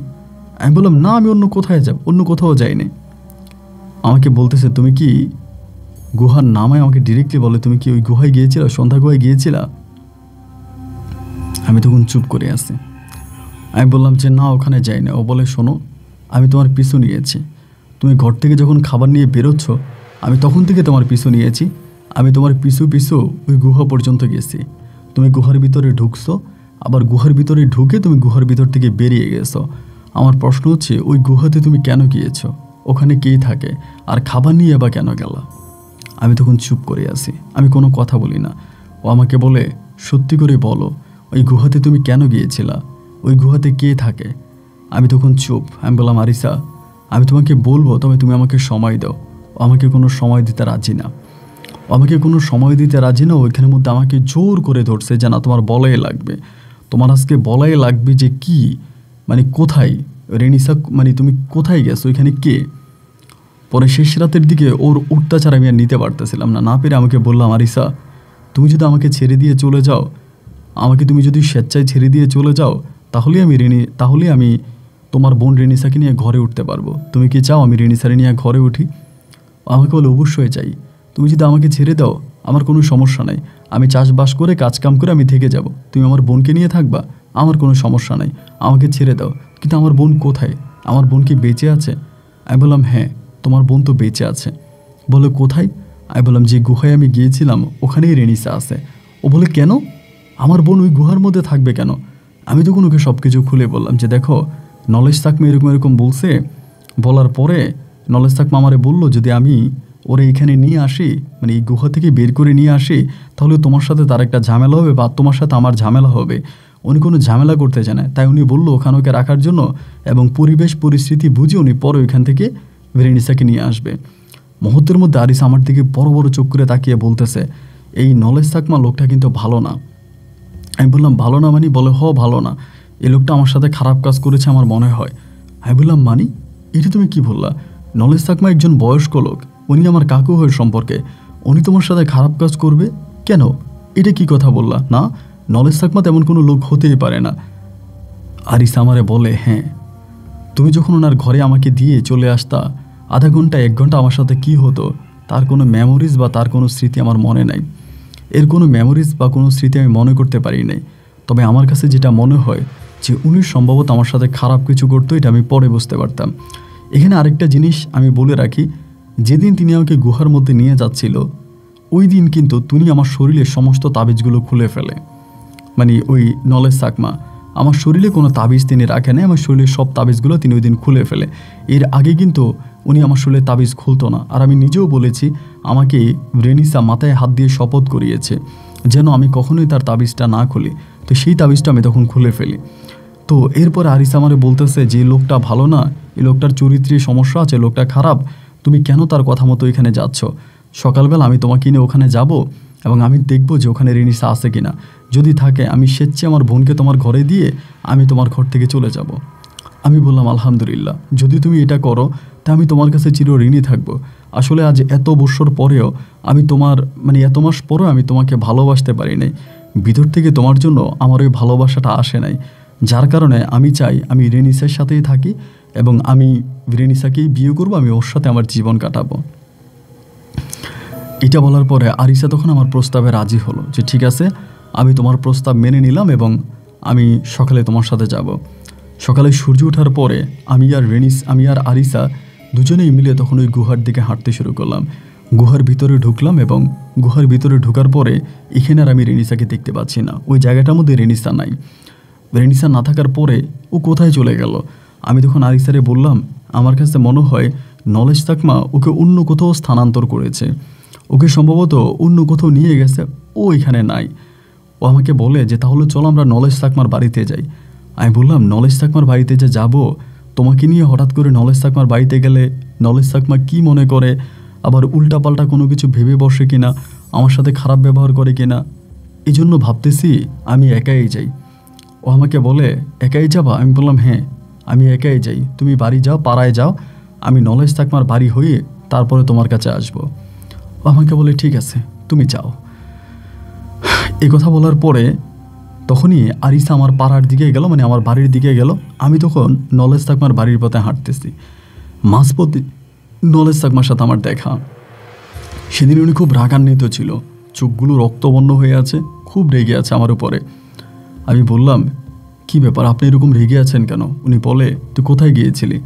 আমি বললাম না, আমি অন্য কোথায় যাব, অন্য কোথাও যাই নাই। আমাকে বলতেছে, তুমি কি গুহার নামে আমাকে ডিরেক্টলি বলে, তুমি কি ওই গুহায় গিয়েছিলা, সন্ধ্যা গুহায় গিয়েছিলা? আমি তখন চুপ করে আছি। আমি বললাম যে না, ওখানে যাই না। ও বলে, শোনো, আমি তোমার পিছু নিয়েছি। তুমি ঘর থেকে যখন খাবার নিয়ে বেরোচ্ছ, আমি তখন থেকে তোমার পিছু নিয়েছি। আমি তোমার পিছু পিছু ওই গুহা পর্যন্ত গেছি। তুমি গুহার ভিতরে ঢুকছো, আবার গুহার ভিতরে ঢুকে তুমি গুহার ভিতর থেকে বেরিয়ে গেছো। আমার প্রশ্ন হচ্ছে, ওই গুহাতে তুমি কেন গিয়েছো? ওখানে কেই থাকে? আর খাবার নিয়ে বা কেন গেলা? আমি তখন চুপ করে আছি, আমি কোনো কথা বলি না। ও আমাকে বলে, সত্যি করে বলো, ওই গুহাতে তুমি কেন গিয়েছিলা? ওই গুহাতে কে থাকে? আমি তখন চুপ। আমি বললাম, আরিসা, আমি তোমাকে বলবো, তবে তুমি আমাকে সময় দাও। ও আমাকে কোনো সময় দিতে রাজি না। আমাকে কোনো সময় দিতে রাজি না। ওইখানের মধ্যে আমাকে জোর করে ধরছে যে না, তোমার বলাই লাগবে, তোমার আজকে বলাই লাগবে। যে কি মানে কোথায় রেনিসা, মানে তুমি কোথায় গেছো, ওইখানে কে? পরে শেষ রাতের দিকে ওর অত্যাচার আমি আর নিতে পারতেছিলাম না। না পেরে আমাকে বললাম, আরিসা, তুমি যদি আমাকে ছেড়ে দিয়ে চলে যাও, আমাকে তুমি যদি স্বেচ্ছায় ছেড়ে দিয়ে চলে যাও, তাহলে আমি তোমার বোন রেনিসাকে নিয়ে ঘরে উঠতে পারবো। তুমি কি চাও আমি রেনিসারে নিয়ে ঘরে উঠি? আমাকে বলে, অবশ্যই চাই। তুমি যদি আমাকে ছেড়ে দাও, আমার কোনো সমস্যা নাই। আমি চাষবাস করে কাজকাম করে আমি থেকে যাব। তুমি আমার বোনকে নিয়ে থাকবা, আমার কোনো সমস্যা নাই। আমাকে ছেড়ে দাও। কিন্তু আমার বোন কোথায়? আমার বোন কি বেঁচে আছে? আমি বললাম, হ্যাঁ, তোমার বোন তো বেঁচে আছে। বলে, কোথায়? আমি বললাম, যে গুহায় আমি গিয়েছিলাম ওখানেই রেনিসা আছে। ও বলে, কেন? আমার বোন ওই গুহার মধ্যে থাকবে কেন? আমি তখন ওকে সব কিছু খুলে বললাম যে দেখো, নলেজ থাকমা এরকম এরকম বলছে। বলার পরে নলেজ থাকমা আমারে বললো, যদি আমি ওরে এখানে নিয়ে আসি, মানে এই গুহা থেকে বের করে নিয়ে আসি, তাহলে তোমার সাথে তার একটা ঝামেলা হবে বা তোমার সাথে আমার ঝামেলা হবে। উনি কোনো ঝামেলা করতে চায় না, তাই উনি বললো ওখানে ওকে রাখার জন্য, এবং পরিবেশ পরিস্থিতি বুঝে উনি পরে ওইখান থেকে রেনিসাকে নিয়ে আসবে। মুহূর্তের মধ্যে আরিসা আমার দিকে বড় বড় চোখ করে তাকিয়ে বলতেছে, এই নলেজ থাকমা লোকটা কিন্তু ভালো না। আমি বললাম, ভালো না মানে? বলে, ভালো না। এই লোকটা আমার সাথে খারাপ কাজ করেছে আমার মনে হয়। আমি বললাম, মানি? এটা তুমি কি বললা? নলেজ থাকমা একজন বয়স্ক লোক, উনি আমার কাকু হয়ে সম্পর্কে, উনি তোমার সাথে খারাপ কাজ করবে কেন? এটা কি কথা বললা? না, নলেজ থাকমা তেমন কোনো লোক হতেই পারে না। আরিসা আমারে বলে, হ্যাঁ, তুমি যখন ওনার ঘরে আমাকে দিয়ে চলে আসতা, আধা ঘন্টা 1 ঘন্টা আমার সাথে কি হতো তার কোনো মেমোরিজ বা তার কোনো স্মৃতি আমার মনে নাই। এর কোনো মেমোরিজ বা কোনো স্মৃতি আমি মনে করতে পারি নাই। তবে আমার কাছে যেটা মনে হয় যে উনি সম্ভবত আমার সাথে খারাপ কিছু করতো, এটা আমি পরে বুঝতে পারতাম। এখানে আরেকটা জিনিস আমি বলে রাখি, যেদিন তিনি আমাকে গুহার মধ্যে নিয়ে যাচ্ছিল, ওই দিন কিন্তু তিনি আমার শরীরের সমস্ত তাবিজগুলো খুলে ফেলে। মানে ওই নলেজ থাকমা আমার শরীরে কোনো তাবিজ তিনি রাখে নাই, আমার শরীরের সব তাবিজগুলো তিনি ওই দিন খুলে ফেলে। এর আগে কিন্তু উনি আমার শরীরে তাবিজ খুলতো না। আর আমি নিজেও বলেছি, আমাকে রেনিসা মাথায় হাত দিয়ে শপথ করিয়েছে যেন আমি কখনোই তার তাবিজটা না খুলি। তো সেই তাবিজটা আমি তখন খুলে ফেলি। তো এরপর আরিসা আমারে বলতেছে যে লোকটা ভালো না, এই লোকটার চরিত্রে সমস্যা আছে, লোকটা খারাপ, তুমি কেন তার কথা মতো এখানে যাচ্ছ? সকালবেলা আমি তোমাকে নিয়ে ওখানে যাব এবং আমি দেখব যে ওখানে রেনিসা আছে কিনা। যদি থাকে, আমি স্বেচ্ছায় আমার বোনকে তোমার ঘরে দিয়ে আমি তোমার ঘর থেকে চলে যাব। আমি বললাম, আলহামদুলিল্লাহ, যদি তুমি এটা করো তা আমি তোমার কাছে চিরঋণী থাকবো। আসলে আজ এত বছর পরেও আমি তোমার, মানে এত মাস পরেও আমি তোমাকে ভালোবাসতে পারি নাই। ভিতর থেকে তোমার জন্য আমার ওই ভালোবাসাটা আসে নাই, যার কারণে আমি চাই আমি রেনিসার সাথেই থাকি এবং আমি রেনিসাকেই বিয়ে করবো, আমি ওর সাথে আমার জীবন কাটাবো। এটা বলার পরে আরিসা তখন আমার প্রস্তাবে রাজি হলো যে ঠিক আছে, আমি তোমার প্রস্তাব মেনে নিলাম এবং আমি সকালে তোমার সাথে যাব। সকালে সূর্য ওঠার পরে আমি আর আরিসা দুজনেই মিলে তখন ওই গুহার দিকে হাঁটতে শুরু করলাম। গুহার ভিতরে ঢুকলাম এবং গুহার ভিতরে ঢোকার পরে এখানে আর আমি রেনিসাকে দেখতে পাচ্ছি না। ওই জায়গাটার মধ্যে রেনিসা নাই। রেনিসা না থাকার পরে ও কোথায় চলে গেল? আমি তখন আরিসারে বললাম, আমার কাছে মনে হয় নলেজ থাকমা ওকে অন্য কোথাও স্থানান্তর করেছে, ওকে সম্ভবত অন্য কোথাও নিয়ে গেছে, ও এখানে নাই। ও আমাকে বলে যে তাহলে চলো আমরা নলেজ থাকমার বাড়িতে যাই। আমি বললাম, নলেজ থাকমার বাড়িতে যে যাব, তোমাকে নিয়ে হঠাৎ করে নলেজ থাকমার বাড়িতে গেলে নলেজ থাকমা কি মনে করে, আবার উল্টাপাল্টা কোনো কিছু ভেবে বসে কিনা, আমার সাথে খারাপ ব্যবহার করে কিনা, এই জন্য ভাবতেছি আমি একাই যাই। ও আমাকে বলে, একাই যাবা? আমি বললাম, হ্যাঁ, আমি একাই যাই, তুমি বাড়ি যাও, পাড়ায় যাও, আমি নলেজ থাকমার বাড়ি হয়ে তারপরে তোমার কাছে আসবো। ও আমাকে বলে, ঠিক আছে, তুমি যাও। এই কথা বলার পরে তখনই আরিসা আমার পাড়ার দিকে গেল, মানে আমার বাড়ির দিকে গেল। আমি তখন নলেজ থাকমার বাড়ির পথে হাঁটতেছি। মাঝপথে নলেজ থাকমার সাথে আমার দেখা। সেদিন উনি খুব রাগান্বিত ছিল, চোখগুলো রক্তবর্ণ হয়ে আছে, খুব রেগে আছে আমার উপরে। আমি বললাম, কি ব্যাপার, আপনি এরকম রেগে আছেন কেন? উনি বলে, তুই কোথায় গিয়েছিলি?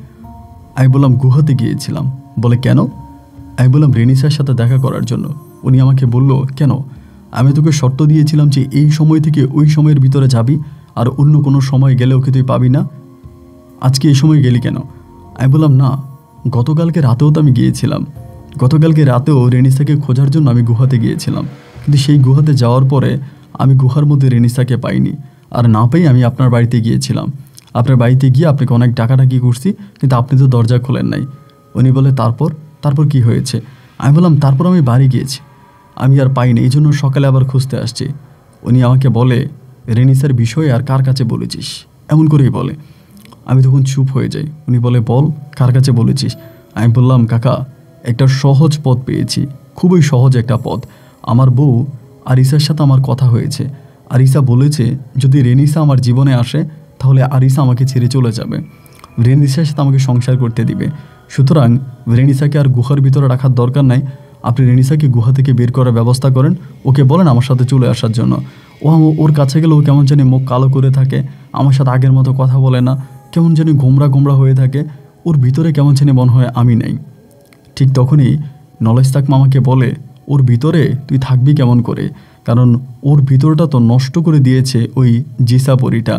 আমি বললাম, গুহাতে গিয়েছিলাম। বলে, কেন? আমি বললাম, রেনিসার সাথে দেখা করার জন্য। উনি আমাকে বলল, কেন? আমি তোকে শর্ত দিয়েছিলাম যে এই সময় থেকে ওই সময়ের ভিতরে যাবি, আর অন্য কোনো সময় গেলে ওকে তুই পাবি না। আজকে এই সময় গেলি কেন? আমি বললাম, না, গতকালকে রাতেও তো আমি গিয়েছিলাম। গতকালকে রাতেও রেনিসাকে খোঁজার জন্য আমি গুহাতে গিয়েছিলাম, কিন্তু সেই গুহাতে যাওয়ার পরে আমি গুহার মধ্যে রেনিসাকে পাইনি, আর না পেয়ে আমি আপনার বাড়িতে গিয়েছিলাম। আপনার বাড়িতে গিয়ে আপনাকে অনেক ডাকাডাকি করছি, কিন্তু আপনি তো দরজা খোলেন নাই। উনি বলে, তারপর কি হয়েছে? আমি বললাম, তারপর আমি বাড়ি গিয়েছি, আমি আর পাইনি, এই জন্য সকালে আবার খুঁজতে আসছি। উনি আমাকে বলে, রেনিসার বিষয়ে আর কার কাছে বলেছিস? এমন করেই বলে। আমি তখন চুপ হয়ে যাই। উনি বলে, বল, কার কাছে বলেছিস? আমি বললাম, কাকা, একটা সহজ পথ পেয়েছি, খুবই সহজ একটা পথ। আমার বউ আরিসার সাথে আমার কথা হয়েছে। আরিসা বলেছে যদি রেনিসা আমার জীবনে আসে তাহলে আরিসা আমাকে ছেড়ে চলে যাবে, রেনিসার সাথে আমাকে সংসার করতে দিবে। সুতরাং রেনিসাকে আর গুহার ভিতরে রাখার দরকার নাই। আপনি রেনিসাকে গুহা থেকে বের করার ব্যবস্থা করেন, ওকে বলেন আমার সাথে চলে আসার জন্য। ওর কাছে গেলে ও কেমন জানি মুখ কালো করে থাকে, আমার সাথে আগের মতো কথা বলে না, কেমন জানি গোমরা গোমরা হয়ে থাকে, ওর ভিতরে কেমন জানি মনে হয় আমি নেই। ঠিক তখনই নলেজ তাকমা আমাকে বলে, ওর ভিতরে তুই থাকবি কেমন করে? কারণ ওর ভিতরটা তো নষ্ট করে দিয়েছে ওই জিসাপরিটা।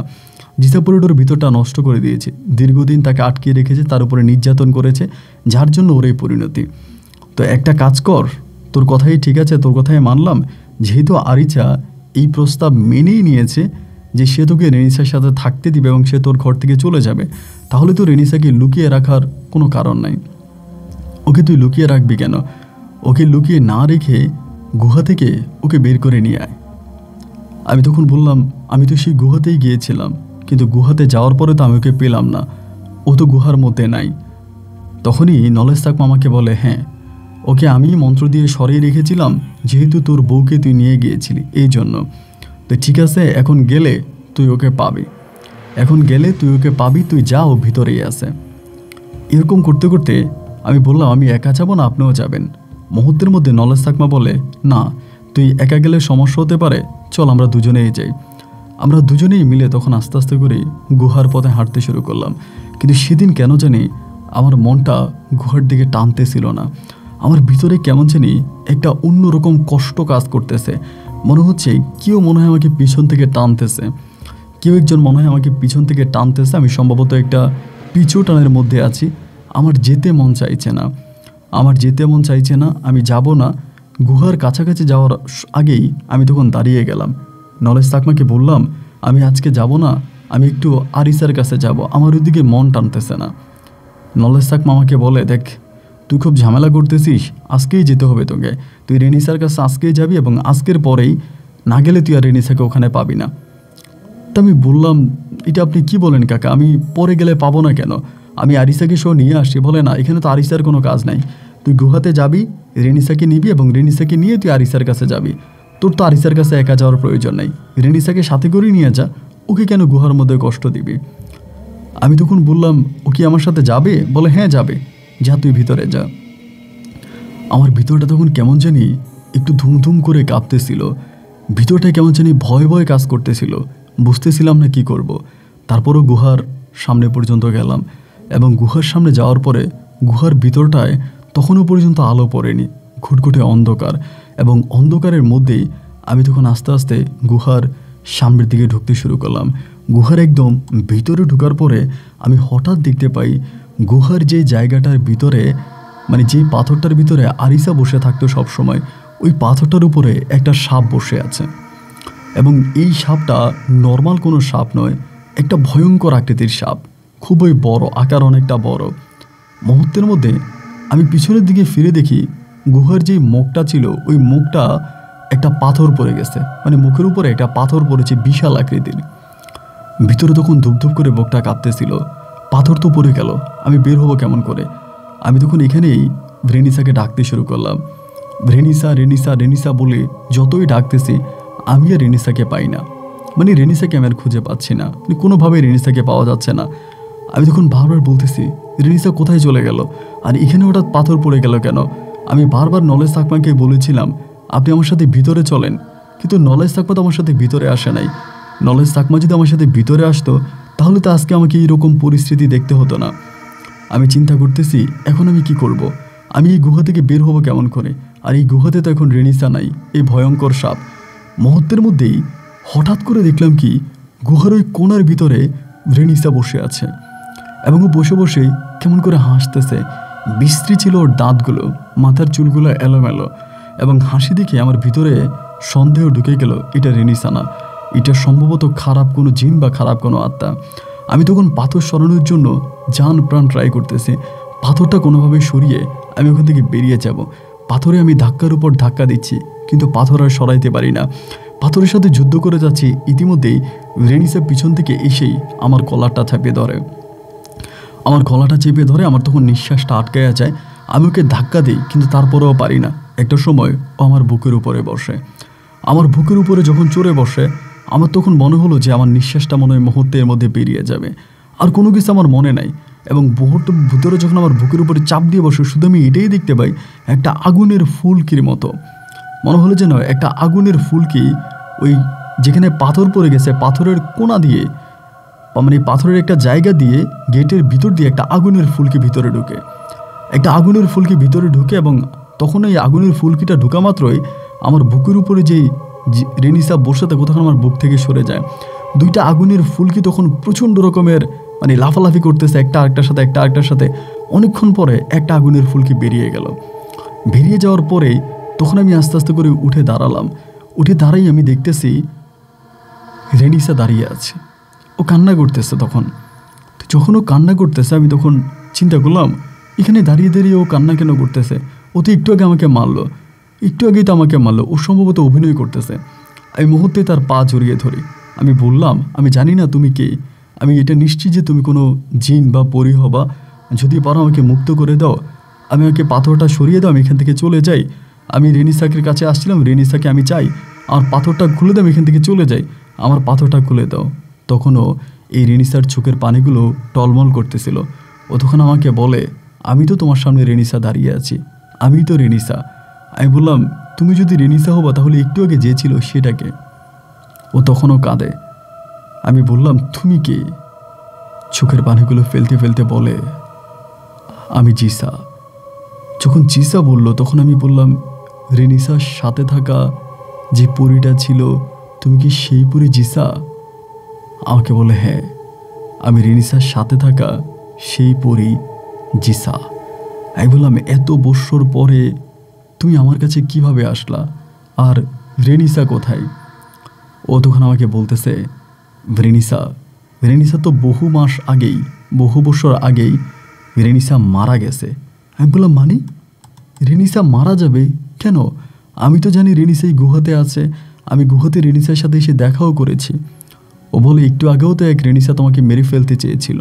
জিসাপরিটার ভিতরটা নষ্ট করে দিয়েছে, দীর্ঘদিন তাকে আটকিয়ে রেখেছে, তার উপরে নির্যাতন করেছে, যার জন্য ওর এই পরিণতি। তো একটা কাজ কর, তোর কথাই ঠিক আছে, তোর কথাই মানলাম, যেহেতু আরিচা এই প্রস্তাব মেনেই নিয়েছে যে সে তোকে রেনিসার সাথে থাকতে দিবে এবং সে তোর ঘর থেকে চলে যাবে, তাহলে তো রেনিসাকে লুকিয়ে রাখার কোনো কারণ নাই। ওকে তুই লুকিয়ে রাখবি কেন? ওকে লুকিয়ে না রেখে গুহা থেকে ওকে বের করে নিয়ে আয়। আমি তখন বললাম, আমি তো সেই গুহাতেই গিয়েছিলাম, কিন্তু গুহাতে যাওয়ার পরে তো আমি ওকে পেলাম না, ও তো গুহার মধ্যে নাই। তখনই নলেজ তাকমা আমাকে বলে, হ্যাঁ, ওকে আমি মন্ত্র দিয়ে সরিয়ে রেখেছিলাম, যেহেতু তোর বউকে তুই নিয়ে গিয়েছিলি এই জন্য। তো ঠিক আছে, এখন গেলে তুই ওকে পাবি, তুই যা, ও ভিতরেই আছে। এরকম করতে করতে আমি বললাম, আমি একা যাবো না, আপনিও যাবেন? মুহূর্তের মধ্যে নলেজ তাকমা বলে, না, তুই একা গেলে সমস্যা হতে পারে, চল আমরা দুজনেই যাই। আমরা দুজনেই মিলে তখন আস্তে আস্তে করে গুহার পথে হাঁটতে শুরু করলাম। কিন্তু সেদিন কেন জানি আমার মনটা গুহার দিকে টানতেছিল না। আমার ভিতরে কেমন জানি একটা অন্যরকম কষ্ট কাজ করতেছে। মনে হচ্ছে কেউ মনে হয় আমাকে পিছন থেকে টানতেছে, কেউ একজন মনে হয় আমাকে পিছন থেকে টানতেছে। আমি সম্ভবত একটা পিছু টানের মধ্যে আছি। আমার যেতে মন চাইছে না, আমি যাব না। গুহার কাছাকাছি যাওয়ার আগেই আমি তখন দাঁড়িয়ে গেলাম। নলেজ তাকমাকে বললাম, আমি আজকে যাব না, আমি একটু আরিসার কাছে যাব, আমার ওইদিকে মন টানতেছে না। নলেজ তাকমা আমাকে বলে, দেখ, তুই খুব ঝামেলা করতেছিস, আজকেই যেতে হবে তোকে, তুই রেনিসার কাছে আজকেই যাবি, এবং আজকের পরেই না গেলে তুই আর রেনিসাকে ওখানে পাবি না। তা আমি বললাম, এটা আপনি কি বলেন কাকা, আমি পরে গেলে পাবো না কেন? আমি আরিসাকে সহ নিয়ে আসি। বলে, না, এখানে তো আরিসার কোনো কাজ নাই, তুই গুহাতে যাবি, রেনিসাকে নিবি, এবং রেনিসাকে নিয়ে তুই আরিসার কাছে যাবি। তোর তো আরিসার কাছে একা যাওয়ার প্রয়োজন নাই, রেনিসাকে সাথে করে নিয়ে যা, ওকে কেন গুহার মধ্যে কষ্ট দিবি? আমি তখন বললাম, ও কি আমার সাথে যাবে? বলে, হ্যাঁ যাবে, যা, তুই ভিতরে যা। আমার ভিতরটা তখন কেমন জানি একটু ধুমধুম করে কাঁপতেছিল, ভিতরটা কেমন জানি ভয় ভয় কাজ করতেছিল, বুঝতেছিলাম না কি করব। তারপরও গুহার সামনে পর্যন্ত গেলাম, এবং গুহার সামনে যাওয়ার পরে গুহার ভিতরটায় তখনও পর্যন্ত আলো পড়েনি, ঘুটঘুটে অন্ধকার, এবং অন্ধকারের মধ্যেই আমি তখন আস্তে আস্তে গুহার সামনের দিকে ঢুকতে শুরু করলাম। গুহার একদম ভিতরে ঢোকার পরে আমি হঠাৎ দেখতে পাই গুহার যে জায়গাটার ভিতরে, মানে যেই পাথরটার ভিতরে আরিসা বসে থাকতো সবসময়, ওই পাথরটার উপরে একটা সাপ বসে আছে, এবং এই সাপটা নর্মাল কোনো সাপ নয়, একটা ভয়ঙ্কর আকৃতির সাপ, খুবই বড়, আকার অনেকটা বড়। মুহূর্তের মধ্যে আমি পিছনের দিকে ফিরে দেখি গুহার যেই মুখটা ছিল, ওই মুখটা একটা পাথর পড়ে গেছে, মানে মুখের উপরে একটা পাথর পড়েছে বিশাল আকৃতির। ভিতরে তখন ধুপধুপ করে বুকটা কাঁপতেছিল, পাথর তো পড়ে গেল, আমি বের হবো কেমন করে? আমি তখন এখানেই রেনিসাকে ডাকতে শুরু করলাম। রেনিসা রেনিসা রেনিসা বলে যতই ডাকতেছি, আমি আর রেনিসাকে পাই না, মানে রেনিসাকে আমি আর খুঁজে পাচ্ছি না, মানে কোনোভাবে রেনিসাকে পাওয়া যাচ্ছে না। আমি তখন বারবার বলতেছি, রেনিসা কোথায় চলে গেল, আর এখানে হঠাৎ পাথর পড়ে গেল কেন? আমি বারবার নলেজ তাকমাকে বলেছিলাম আপনি আমার সাথে ভিতরে চলেন, কিন্তু নলেজ তাকমা তো আমার সাথে ভিতরে আসে নাই। নলেজ তাকমা যদি আমার সাথে ভিতরে আসতো তাহলে তো আজকে আমাকে এইরকম পরিস্থিতি দেখতে হতো না। আমি চিন্তা করতেছি এখন আমি কি করব। আমি এই গুহা থেকে বের হব কেমন করে? আর এই গুহাতে তো এখন রেনিসা নাই, এই ভয়ঙ্কর সাপ। মুহূর্তের মধ্যেই হঠাৎ করে দেখলাম কি গুহার ওই কোণার ভিতরে রেনিসা বসে আছে এবং ও বসে বসেই কেমন করে হাসতেছে। বিশ্রী ছিল ওর দাঁতগুলো, মাথার চুলগুলো এলোমেলো, এবং হাসি দেখে আমার ভিতরে সন্দেহ ঢুকে গেল এটা রেনিসা না, এটা সম্ভবত খারাপ কোনো জিন বা খারাপ কোনো আত্মা। আমি তখন পাথর সরানোর জন্য জান প্রাণ ট্রাই করতেছি, পাথরটা কোনোভাবে সরিয়ে আমি ওখান থেকে বেরিয়ে যাব। পাথরে আমি ধাক্কার উপর ধাক্কা দিচ্ছি কিন্তু পাথর আর সরাইতে পারি না। পাথরের সাথে যুদ্ধ করে যাচ্ছি, ইতিমধ্যেই রেনিসা পিছন থেকে এসেই আমার কলারটা চাপিয়ে ধরে। আমার গলাটা চেপে ধরে, আমার তখন নিঃশ্বাসটা আটকায়া যায়। আমি ওকে ধাক্কা দিই কিন্তু তারপরেও পারি না। একটা সময় ও আমার বুকের উপরে বসে। আমার বুকের উপরে যখন চড়ে বসে আমার তখন মনে হলো যে আমার নিঃশ্বাসটা মনে হয় মুহূর্তের মধ্যে বেরিয়ে যাবে। আর কোনো কিছু আমার মনে নাই, এবং ভিতরে যখন আমার বুকের উপরে চাপ দিয়ে বসে শুধু আমি এটাই দেখতে পাই একটা আগুনের ফুলকির মতো। মনে হলো যেন একটা আগুনের ফুলকি ওই যেখানে পাথর পড়ে গেছে পাথরের কোণা দিয়ে, মানে পাথরের একটা জায়গা দিয়ে গেটের ভিতর দিয়ে একটা আগুনের ফুলকি ভিতরে ঢুকে, একটা আগুনের ফুলকি ভিতরে ঢুকে, এবং তখন এই আগুনের ফুলকিটা ঢুকা মাত্রই আমার বুকের উপরে যেই রেনিসা বসে থাকে তখন আমার বুক থেকে সরে যায়। দুইটা আগুনের ফুলকি তখন প্রচণ্ড রকমের মানে লাফালাফি করতেছে একটা আরেকটার সাথে। অনেকক্ষণ পরে একটা আগুনের ফুলকি বেরিয়ে গেল। বেরিয়ে যাওয়ার পরেই তখন আমি আস্তে আস্তে করে উঠে দাঁড়ালাম। উঠে দাঁড়াই আমি দেখতেছি রেনিসা দাঁড়িয়ে আছে, ও কান্না করতেছে। তখন যখন ও কান্না করতেছে আমি তখন চিন্তা করলাম এখানে দাঁড়িয়ে দাঁড়িয়ে ও কান্না কেন করতেছে? ও তো একটু আগে আমাকে মারলো, একটু আগেই তো আমাকে মারলো, ও সম্ভবত অভিনয় করতেছে। আমি মুহূর্তে তার পা জড়িয়ে ধরি। আমি বললাম আমি জানি না তুমি কে, আমি এটা নিশ্চিত যে তুমি কোনো জিন বা পরী হবা, যদি পারো আমাকে মুক্ত করে দাও, আমি আমাকে পাথরটা সরিয়ে দাও, আমি এখান থেকে চলে যাই। আমি রেনিসাকের কাছে আসছিলাম, রেনিসাকে আমি চাই, আমার পাথরটা খুলে দাও, আমি এখান থেকে চলে যাই, আমার পাথরটা খুলে দাও। তখনও এই রেনিসার চোখের পানিগুলো টলমল করতেছিল। ও তখন আমাকে বলে আমি তো তোমার সামনে রেনিসা দাঁড়িয়ে আছি, আমি তো রেনিসা। আমি বললাম তুমি যদি রেনিসা হবা তাহলে একটু আগে যে ছিল সেটাকে। ও তখনও কাঁদে। আমি বললাম তুমি কে? চোখের পানিগুলো ফেলতে ফেলতে বলে আমি জিসা। যখন জিসা বলল তখন আমি বললাম রেনিসার সাথে থাকা যে পরীটা ছিল তুমি কি সেই পরী জিসা? আমাকে বলে হ্যাঁ, আমি রেনিসার সাথে থাকা সেই পরী জিসা। আমি বললাম এত বৎসর পরে তুমি আমার কাছে কিভাবে আসলা, আর রেনিসা কোথায়? ও তখন আমাকে বলতেছে রেনিসা তো বহু মাস আগেই, বহু বছর আগেই রেনিসা মারা গেছে। আমি বললাম মানে রেনিসা মারা যাবে কেন? আমি তো জানি রেনিসা এই গুহাতে আছে, আমি গুহাতে রেনিসার সাথে এসে দেখাও করেছি। ও বলে একটু আগেও তো এক রেনিসা তোমাকে মেরে ফেলতে চেয়েছিল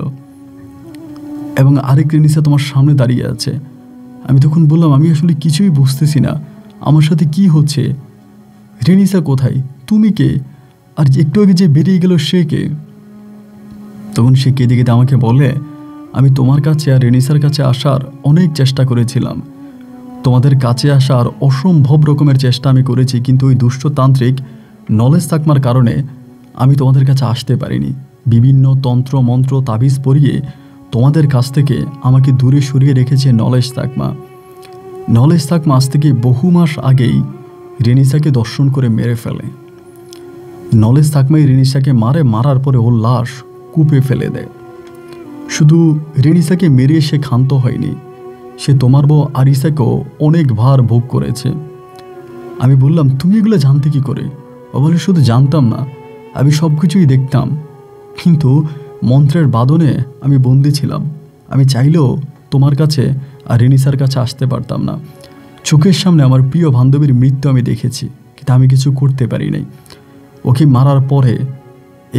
এবং আরেক রেনিসা তোমার সামনে দাঁড়িয়ে আছে। আমি তখন বললাম আমি আসলে কিছুই বুঝতেছি না, আমার সাথে কি হচ্ছে? রেনিসা কোথায়, তুমি কে, আর একটু আগে যে বেরিয়ে গেল সে কে? তখন সে কেঁদে কেঁদে আমাকে বলে আমি তোমার কাছে আর রেনিসার কাছে আসার অনেক চেষ্টা করেছিলাম, তোমাদের কাছে আসার অসম্ভব রকমের চেষ্টা আমি করেছি, কিন্তু ওই দুষ্টতান্ত্রিক নলেজ তাকমার কারণে আমি তোমাদের কাছে আসতে পারিনি। বিভিন্ন তন্ত্র মন্ত্র তাবিজ পরিয়ে তোমাদের কাছ থেকে আমাকে দূরে সরিয়ে রেখেছে নলেজ তাকমা। নলেজ তাকমা আজ থেকে বহু মাস আগেই রেনিসাকে দর্শন করে মেরে ফেলে। নলেজ তাকমাই রেনিসাকে মারার পরে ওর লাশ কূপে ফেলে দেয়। শুধু রেনিসাকে মেরে সে ক্ষান্ত হয়নি, সে তোমার বউ আরিসাকেও অনেক ভার ভোগ করেছে। আমি বললাম তুমি এগুলো জানতে কি করে? ও বলে শুধু জানতাম না, আমি সব কিছুই দেখতাম, কিন্তু মন্ত্রের বাদনে আমি বন্দি ছিলাম। আমি চাইলেও তোমার কাছে আর রেনিসার কাছে আসতে পারতাম না। চোখের সামনে আমার প্রিয় বান্ধবীর মৃত্যু আমি দেখেছি, কিন্তু আমি কিছু করতে পারি নাই। ওকে মারার পরে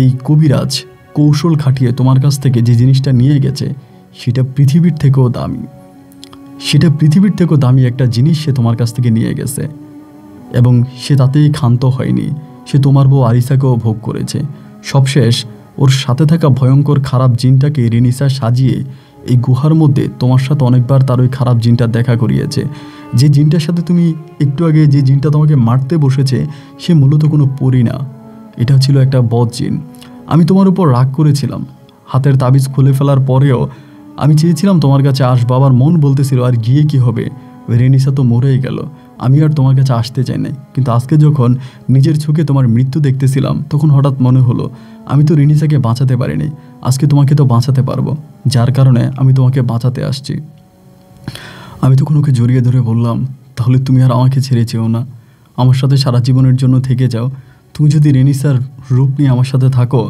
এই কবিরাজ কৌশল খাটিয়ে তোমার কাছ থেকে যে জিনিসটা নিয়ে গেছে সেটা পৃথিবীর থেকেও দামি, সেটা পৃথিবীর থেকেও দামি একটা জিনিস সে তোমার কাছ থেকে নিয়ে গেছে, এবং সে তাতেই ক্ষান্ত হয়নি। সে তোমার বউ আরিসাকেও ভোগ করেছে। সবশেষ ওর সাথে থাকা ভয়ঙ্কর খারাপ জিনটাকে রেনিসা সাজিয়ে এই গুহার মধ্যে তোমার সাথে অনেকবার তার ওই খারাপ জিনটা দেখা করিয়েছে। যে জিনটার সাথে তুমি একটু আগে যে জিনটা তোমাকে মারতে বসেছে সে মূলত কোনো পরী না, এটা ছিল একটা বদ জিন। আমি তোমার উপর রাগ করেছিলাম, হাতের তাবিজ খুলে ফেলার পরেও আমি চেয়েছিলাম তোমার কাছে আসবো। আমার মন বলতেছিল আর গিয়ে কি হবে, রেনিসা তো মরেই গেল, আমি আর তোমার কাছে আসতে চাই নাই। কিন্তু আজকে যখন নিজের চোখে তোমার মৃত্যু দেখতেছিলাম তখন হঠাৎ মনে হলো আমি তো রেনিসাকে বাঁচাতে পারিনি, আজকে তোমাকে তো বাঁচাতে পারবো, যার কারণে আমি তোমাকে বাঁচাতে আসছি। আমি তখন ওকে জড়িয়ে ধরে বললাম, তাহলে তুমি আর আমাকে ছেড়ে যেও না, আমার সাথে সারা জীবনের জন্য থেকে যাও। তুমি যদি রেনিসার রূপ নিয়ে আমার সাথে থাকো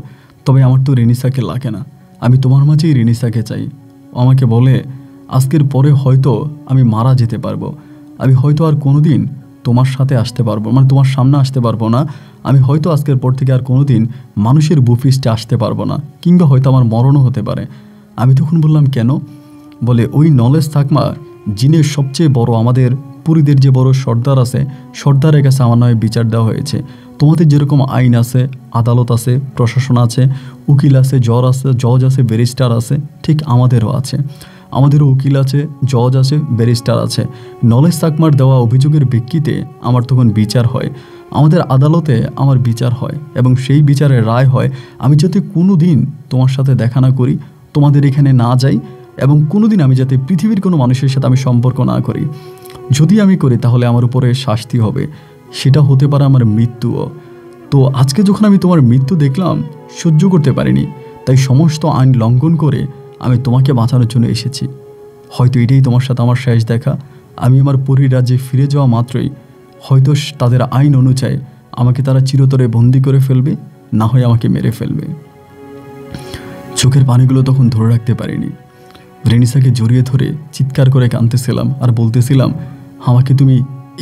তবে আমার তো রেনিসাকে লাগে না, আমি তোমার মাঝেই রেনিসাকে চাই। আমাকে বলে আজকের পরে হয়তো আমি মারা যেতে পারবো, আমি হয়তো আর কোনো দিন তোমার সাথে আসতে পারবো, মানে তোমার সামনে আসতে পারবো না, আমি হয়তো আজকের পর থেকে আর কোনো দিন মানুষের বুফিস্টে আসতে পারবো না, কিংবা হয়তো আমার মরণও হতে পারে। আমি তখন বললাম কেন? বলে ওই নলেজ থাকমা জিনের সবচেয়ে বড়, আমাদের পুরীদের যে বড় সর্দার আছে, সর্দারের কাছে আমার নামে বিচার দেওয়া হয়েছে। তোমাদের যেরকম আইন আছে, আদালত আছে, প্রশাসন আছে, উকিল আছে, জজ আছে, ব্যারিস্টার আছে, ঠিক আমাদেরও আছে। আমাদেরও উকিল আছে, জজ আছে, ব্যারিস্টার আছে। নলেজ তাকমার দেওয়া অভিযোগের ভিত্তিতে আমার তখন বিচার হয়, আমাদের আদালতে আমার বিচার হয়, এবং সেই বিচারের রায় হয় আমি যাতে কোনো দিন তোমার সাথে দেখা না করি, তোমাদের এখানে না যাই, এবং কোনো দিন আমি যাতে পৃথিবীর কোনো মানুষের সাথে আমি সম্পর্ক না করি। যদি আমি করি তাহলে আমার উপরে শাস্তি হবে, সেটা হতে পারে আমার মৃত্যুও। তো আজকে যখন আমি তোমার মৃত্যু দেখলাম সহ্য করতে পারিনি, তাই সমস্ত আইন লঙ্ঘন করে আমি তোমাকে বাঁচানোর জন্য এসেছি। হয়তো এটাই তোমার সাথে আমার শেষ দেখা, আমি আমার পরী রাজ্যে ফিরে যাওয়া মাত্রই হয়তো তাদের আইন অনুযায়ী আমাকে তারা চিরতরে বন্দি করে ফেলবে, না হয় আমাকে মেরে ফেলবে। চোখের পানিগুলো তখন ধরে রাখতে পারিনি, রেনিসাকে জড়িয়ে ধরে চিৎকার করে কাঁদতেছিলাম আর বলতেছিলাম আমাকে তুমি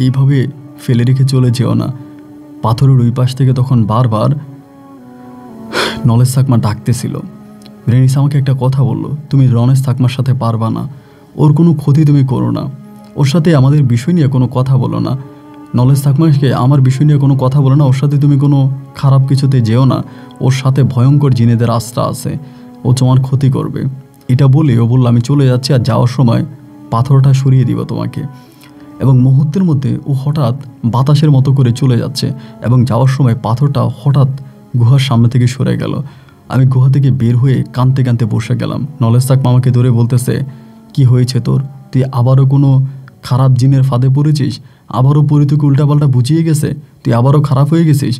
এইভাবে ফেলে রেখে চলে যেও না। পাথরের ওই পাশ থেকে তখন বারবার নলেজ থাকমা ডাকতেছিল। রেনিসা আমাকে একটা কথা বলল, তুমি রনেশ থাকমার সাথে পারবা না, ওর কোনো ক্ষতি তুমি করো না, ওর সাথে আমাদের বিষয় নিয়ে কোনো কথা বলো না, নলেজ থাকমাকে আমার বিষয় নিয়ে কোনো কথা বলো না, ওর সাথে তুমি কোনো খারাপ কিছুতে যেও না, ওর সাথে ভয়ঙ্কর জিনেদের আস্থা আছে, ও তোমার ক্ষতি করবে। এটা বলে ও বলল আমি চলে যাচ্ছি, আর যাওয়ার সময় পাথরটা সরিয়ে দিব তোমাকে। এবং মুহূর্তের মধ্যে ও হঠাৎ বাতাসের মতো করে চলে যাচ্ছে, এবং যাওয়ার সময় পাথরটা হঠাৎ গুহার সামনে থেকে সরে গেল। আমি গুহা থেকে বের হয়ে কাঁদতে কাঁদতে বসে গেলাম। নলেজ থাকমা আমাকে ধরে বলতেছে কি হয়েছে তোর, তুই আবারও কোনো খারাপ জিনের ফাঁদে পড়েছিস, আবারও পরি তোকে উল্টাপাল্টা বুঝিয়ে গেছে, তুই আবারও খারাপ হয়ে গেছিস।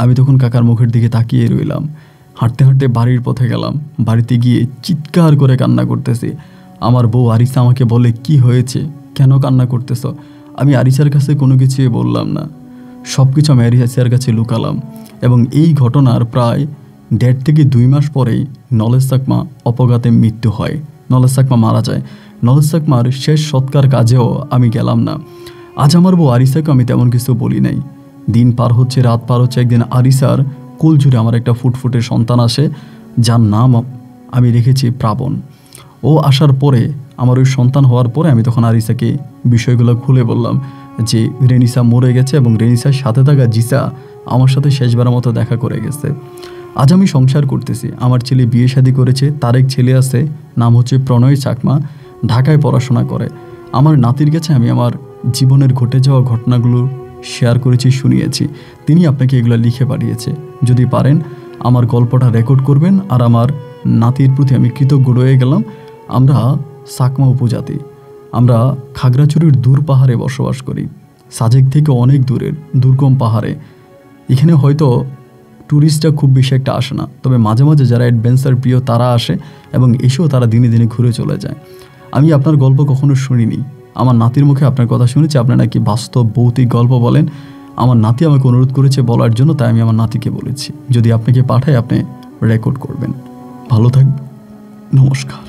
আমি তখন কাকার মুখের দিকে তাকিয়ে রইলাম। হাঁটতে হাঁটতে বাড়ির পথে গেলাম, বাড়িতে গিয়ে চিৎকার করে কান্না করতেছি। আমার বউ আরিসা আমাকে বলে কি হয়েছে, কেন কান্না করতেছ? আমি আরিসার কাছে কোনো কিছুই বললাম না, সব কিছু আমি আরিসার কাছে লুকালাম। এবং এই ঘটনার প্রায় 1.5 থেকে 2 মাস পরেই নলেজ থাকমা অপঘাতে মৃত্যু হয়, নলেজ থাকমা মারা যায়। নলেজ থাকমার শেষ সৎকার কাজেও আমি গেলাম না। আজ আমার বউ আরিসাকে আমি তেমন কিছু বলি নাই। দিন পার হচ্ছে, রাত পার হচ্ছে, একদিন আরিসার কোল জুড়ে আমার একটা ফুটফুটে সন্তান আসে, যার নাম আমি রেখেছি প্রাবণ। ও আসার পরে, আমার ওই সন্তান হওয়ার পরে আমি তখন আরিসাকে বিষয়গুলো খুলে বললাম যে রেনিসা মরে গেছে, এবং রেনিসার সাথে থাকা জিসা আমার সাথে শেষবারের মতো দেখা করে গেছে। আজ আমি সংসার করতেছি, আমার ছেলে বিয়ে শাদী করেছে, তার এক ছেলে আছে, নাম হচ্ছে প্রণয় চাকমা, ঢাকায় পড়াশোনা করে। আমার নাতির কাছে আমি আমার জীবনের ঘটে যাওয়া ঘটনাগুলো শেয়ার করেছি, শুনিয়েছি, তিনি আপনাকে এগুলো লিখে পাঠিয়েছে। যদি পারেন আমার গল্পটা রেকর্ড করবেন, আর আমার নাতির প্রতি আমি কৃতজ্ঞ রয়ে গেলাম। আমরা চাকমা উপজাতি, আমরা খাগড়াছড়ির দূর পাহাড়ে বসবাস করি, সাজেক থেকে অনেক দূরের দুর্গম পাহাড়ে। এখানে হয়তো ট্যুরিস্টরা খুব বেশি একটা আসে না, তবে মাঝে মাঝে যারা অ্যাডভেঞ্চার প্রিয় তারা আসে, এবং এসেও তারা দিনে দিনে ঘুরে চলে যায়। আমি আপনার গল্প কখনো শুনিনি, আমার নাতির মুখে আপনার কথা শুনেছি, আপনার নাকি বাস্তব ভৌতিক গল্প বলেন। আমার নাতি আমাকে অনুরোধ করেছে বলার জন্য, তাই আমি আমার নাতিকে বলেছি যদি আপনাকে পাঠাই আপনি রেকর্ড করবেন। ভালো থাকবেন, নমস্কার।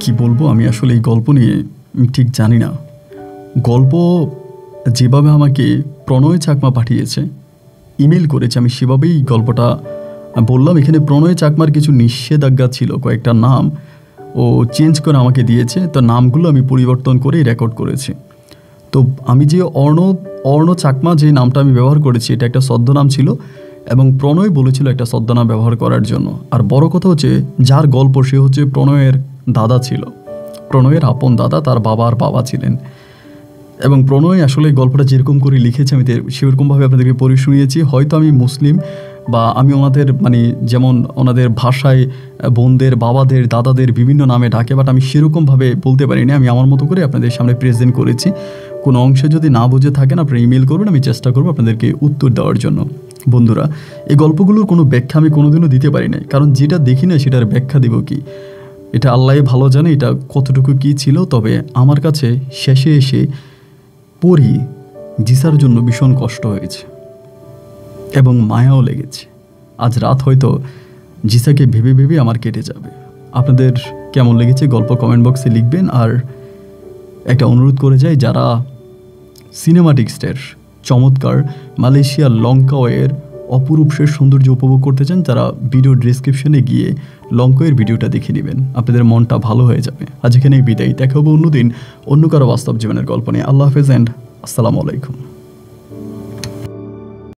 কি বলবো, আমি আসলে এই গল্প নিয়ে ঠিক জানি না। গল্প যেভাবে আমাকে প্রণয় চাকমা পাঠিয়েছে, ইমেল করেছে, আমি সেভাবেই গল্পটা বললাম। এখানে প্রণয় চাকমার কিছু নিষেধাজ্ঞা ছিল, কয়েকটা নাম ও চেঞ্জ করে আমাকে দিয়েছে, তো নামগুলো আমি পরিবর্তন করেই রেকর্ড করেছি। তো আমি যে অর্ণ চাকমা যে নামটা আমি ব্যবহার করেছি, এটা একটা ছদ্মনাম ছিল, এবং প্রণয় বলেছিল একটা ছদ্মনাম ব্যবহার করার জন্য। আর বড় কথা হচ্ছে যার গল্প সে হচ্ছে প্রণয়ের দাদা ছিল, প্রণয়ের আপন দাদা, তার বাবার বাবা ছিলেন। এবং প্রণয় আসলে গল্পটা যেরকম করে লিখেছে আমি সেরকমভাবে আপনাদেরকে পড়ে শুনিয়েছি। হয়তো আমি মুসলিম বা আমি ওনাদের মানে যেমন ওনাদের ভাষায় বোনদের বাবাদের দাদাদের বিভিন্ন নামে ডাকে, বাট আমি সেরকমভাবে বলতে পারিনি। আমি আমার মতো করে আপনাদের সামনে প্রেজেন্ট করেছি। কোনো অংশে যদি না বুঝে থাকেন আপনারা ইমেল করবেন, আমি চেষ্টা করবো আপনাদেরকে উত্তর দেওয়ার জন্য। বন্ধুরা, এই গল্পগুলোর কোনো ব্যাখ্যা আমি কোনোদিনও দিতে পারি নাই, কারণ যেটা দেখি না সেটার ব্যাখ্যা দিব কি, এটা আল্লাহ ভালো জানে এটা কতটুকু কী ছিল। তবে আমার কাছে শেষে এসে পড়ি জিসার জন্য ভীষণ কষ্ট হয়েছে এবং মায়াও লেগেছে। আজ রাত হয়তো জিসাকে ভেবে ভেবে আমার কেটে যাবে। আপনাদের কেমন লেগেছে গল্প কমেন্ট বক্সে লিখবেন। আর একটা অনুরোধ করে যাই, যারা সিনেমাটিক্সের চমৎকার মালয়েশিয়ার লঙ্কাওয়ের অপরূপ শেষ সৌন্দর্য উপভোগ করতে চান, তারা ভিডিও ডেসক্রিপশনে গিয়ে লঙ্কাওয়ের ভিডিওটা দেখে নেবেন, আপনাদের মনটা ভালো হয়ে যাবে। আজ এখানেই বিদায়, দেখা হবে অন্যদিন অন্য কারো বাস্তব জীবনের গল্প নিয়ে। আল্লাহ হাফেজ অ্যান্ড আসসালামু আলাইকুম।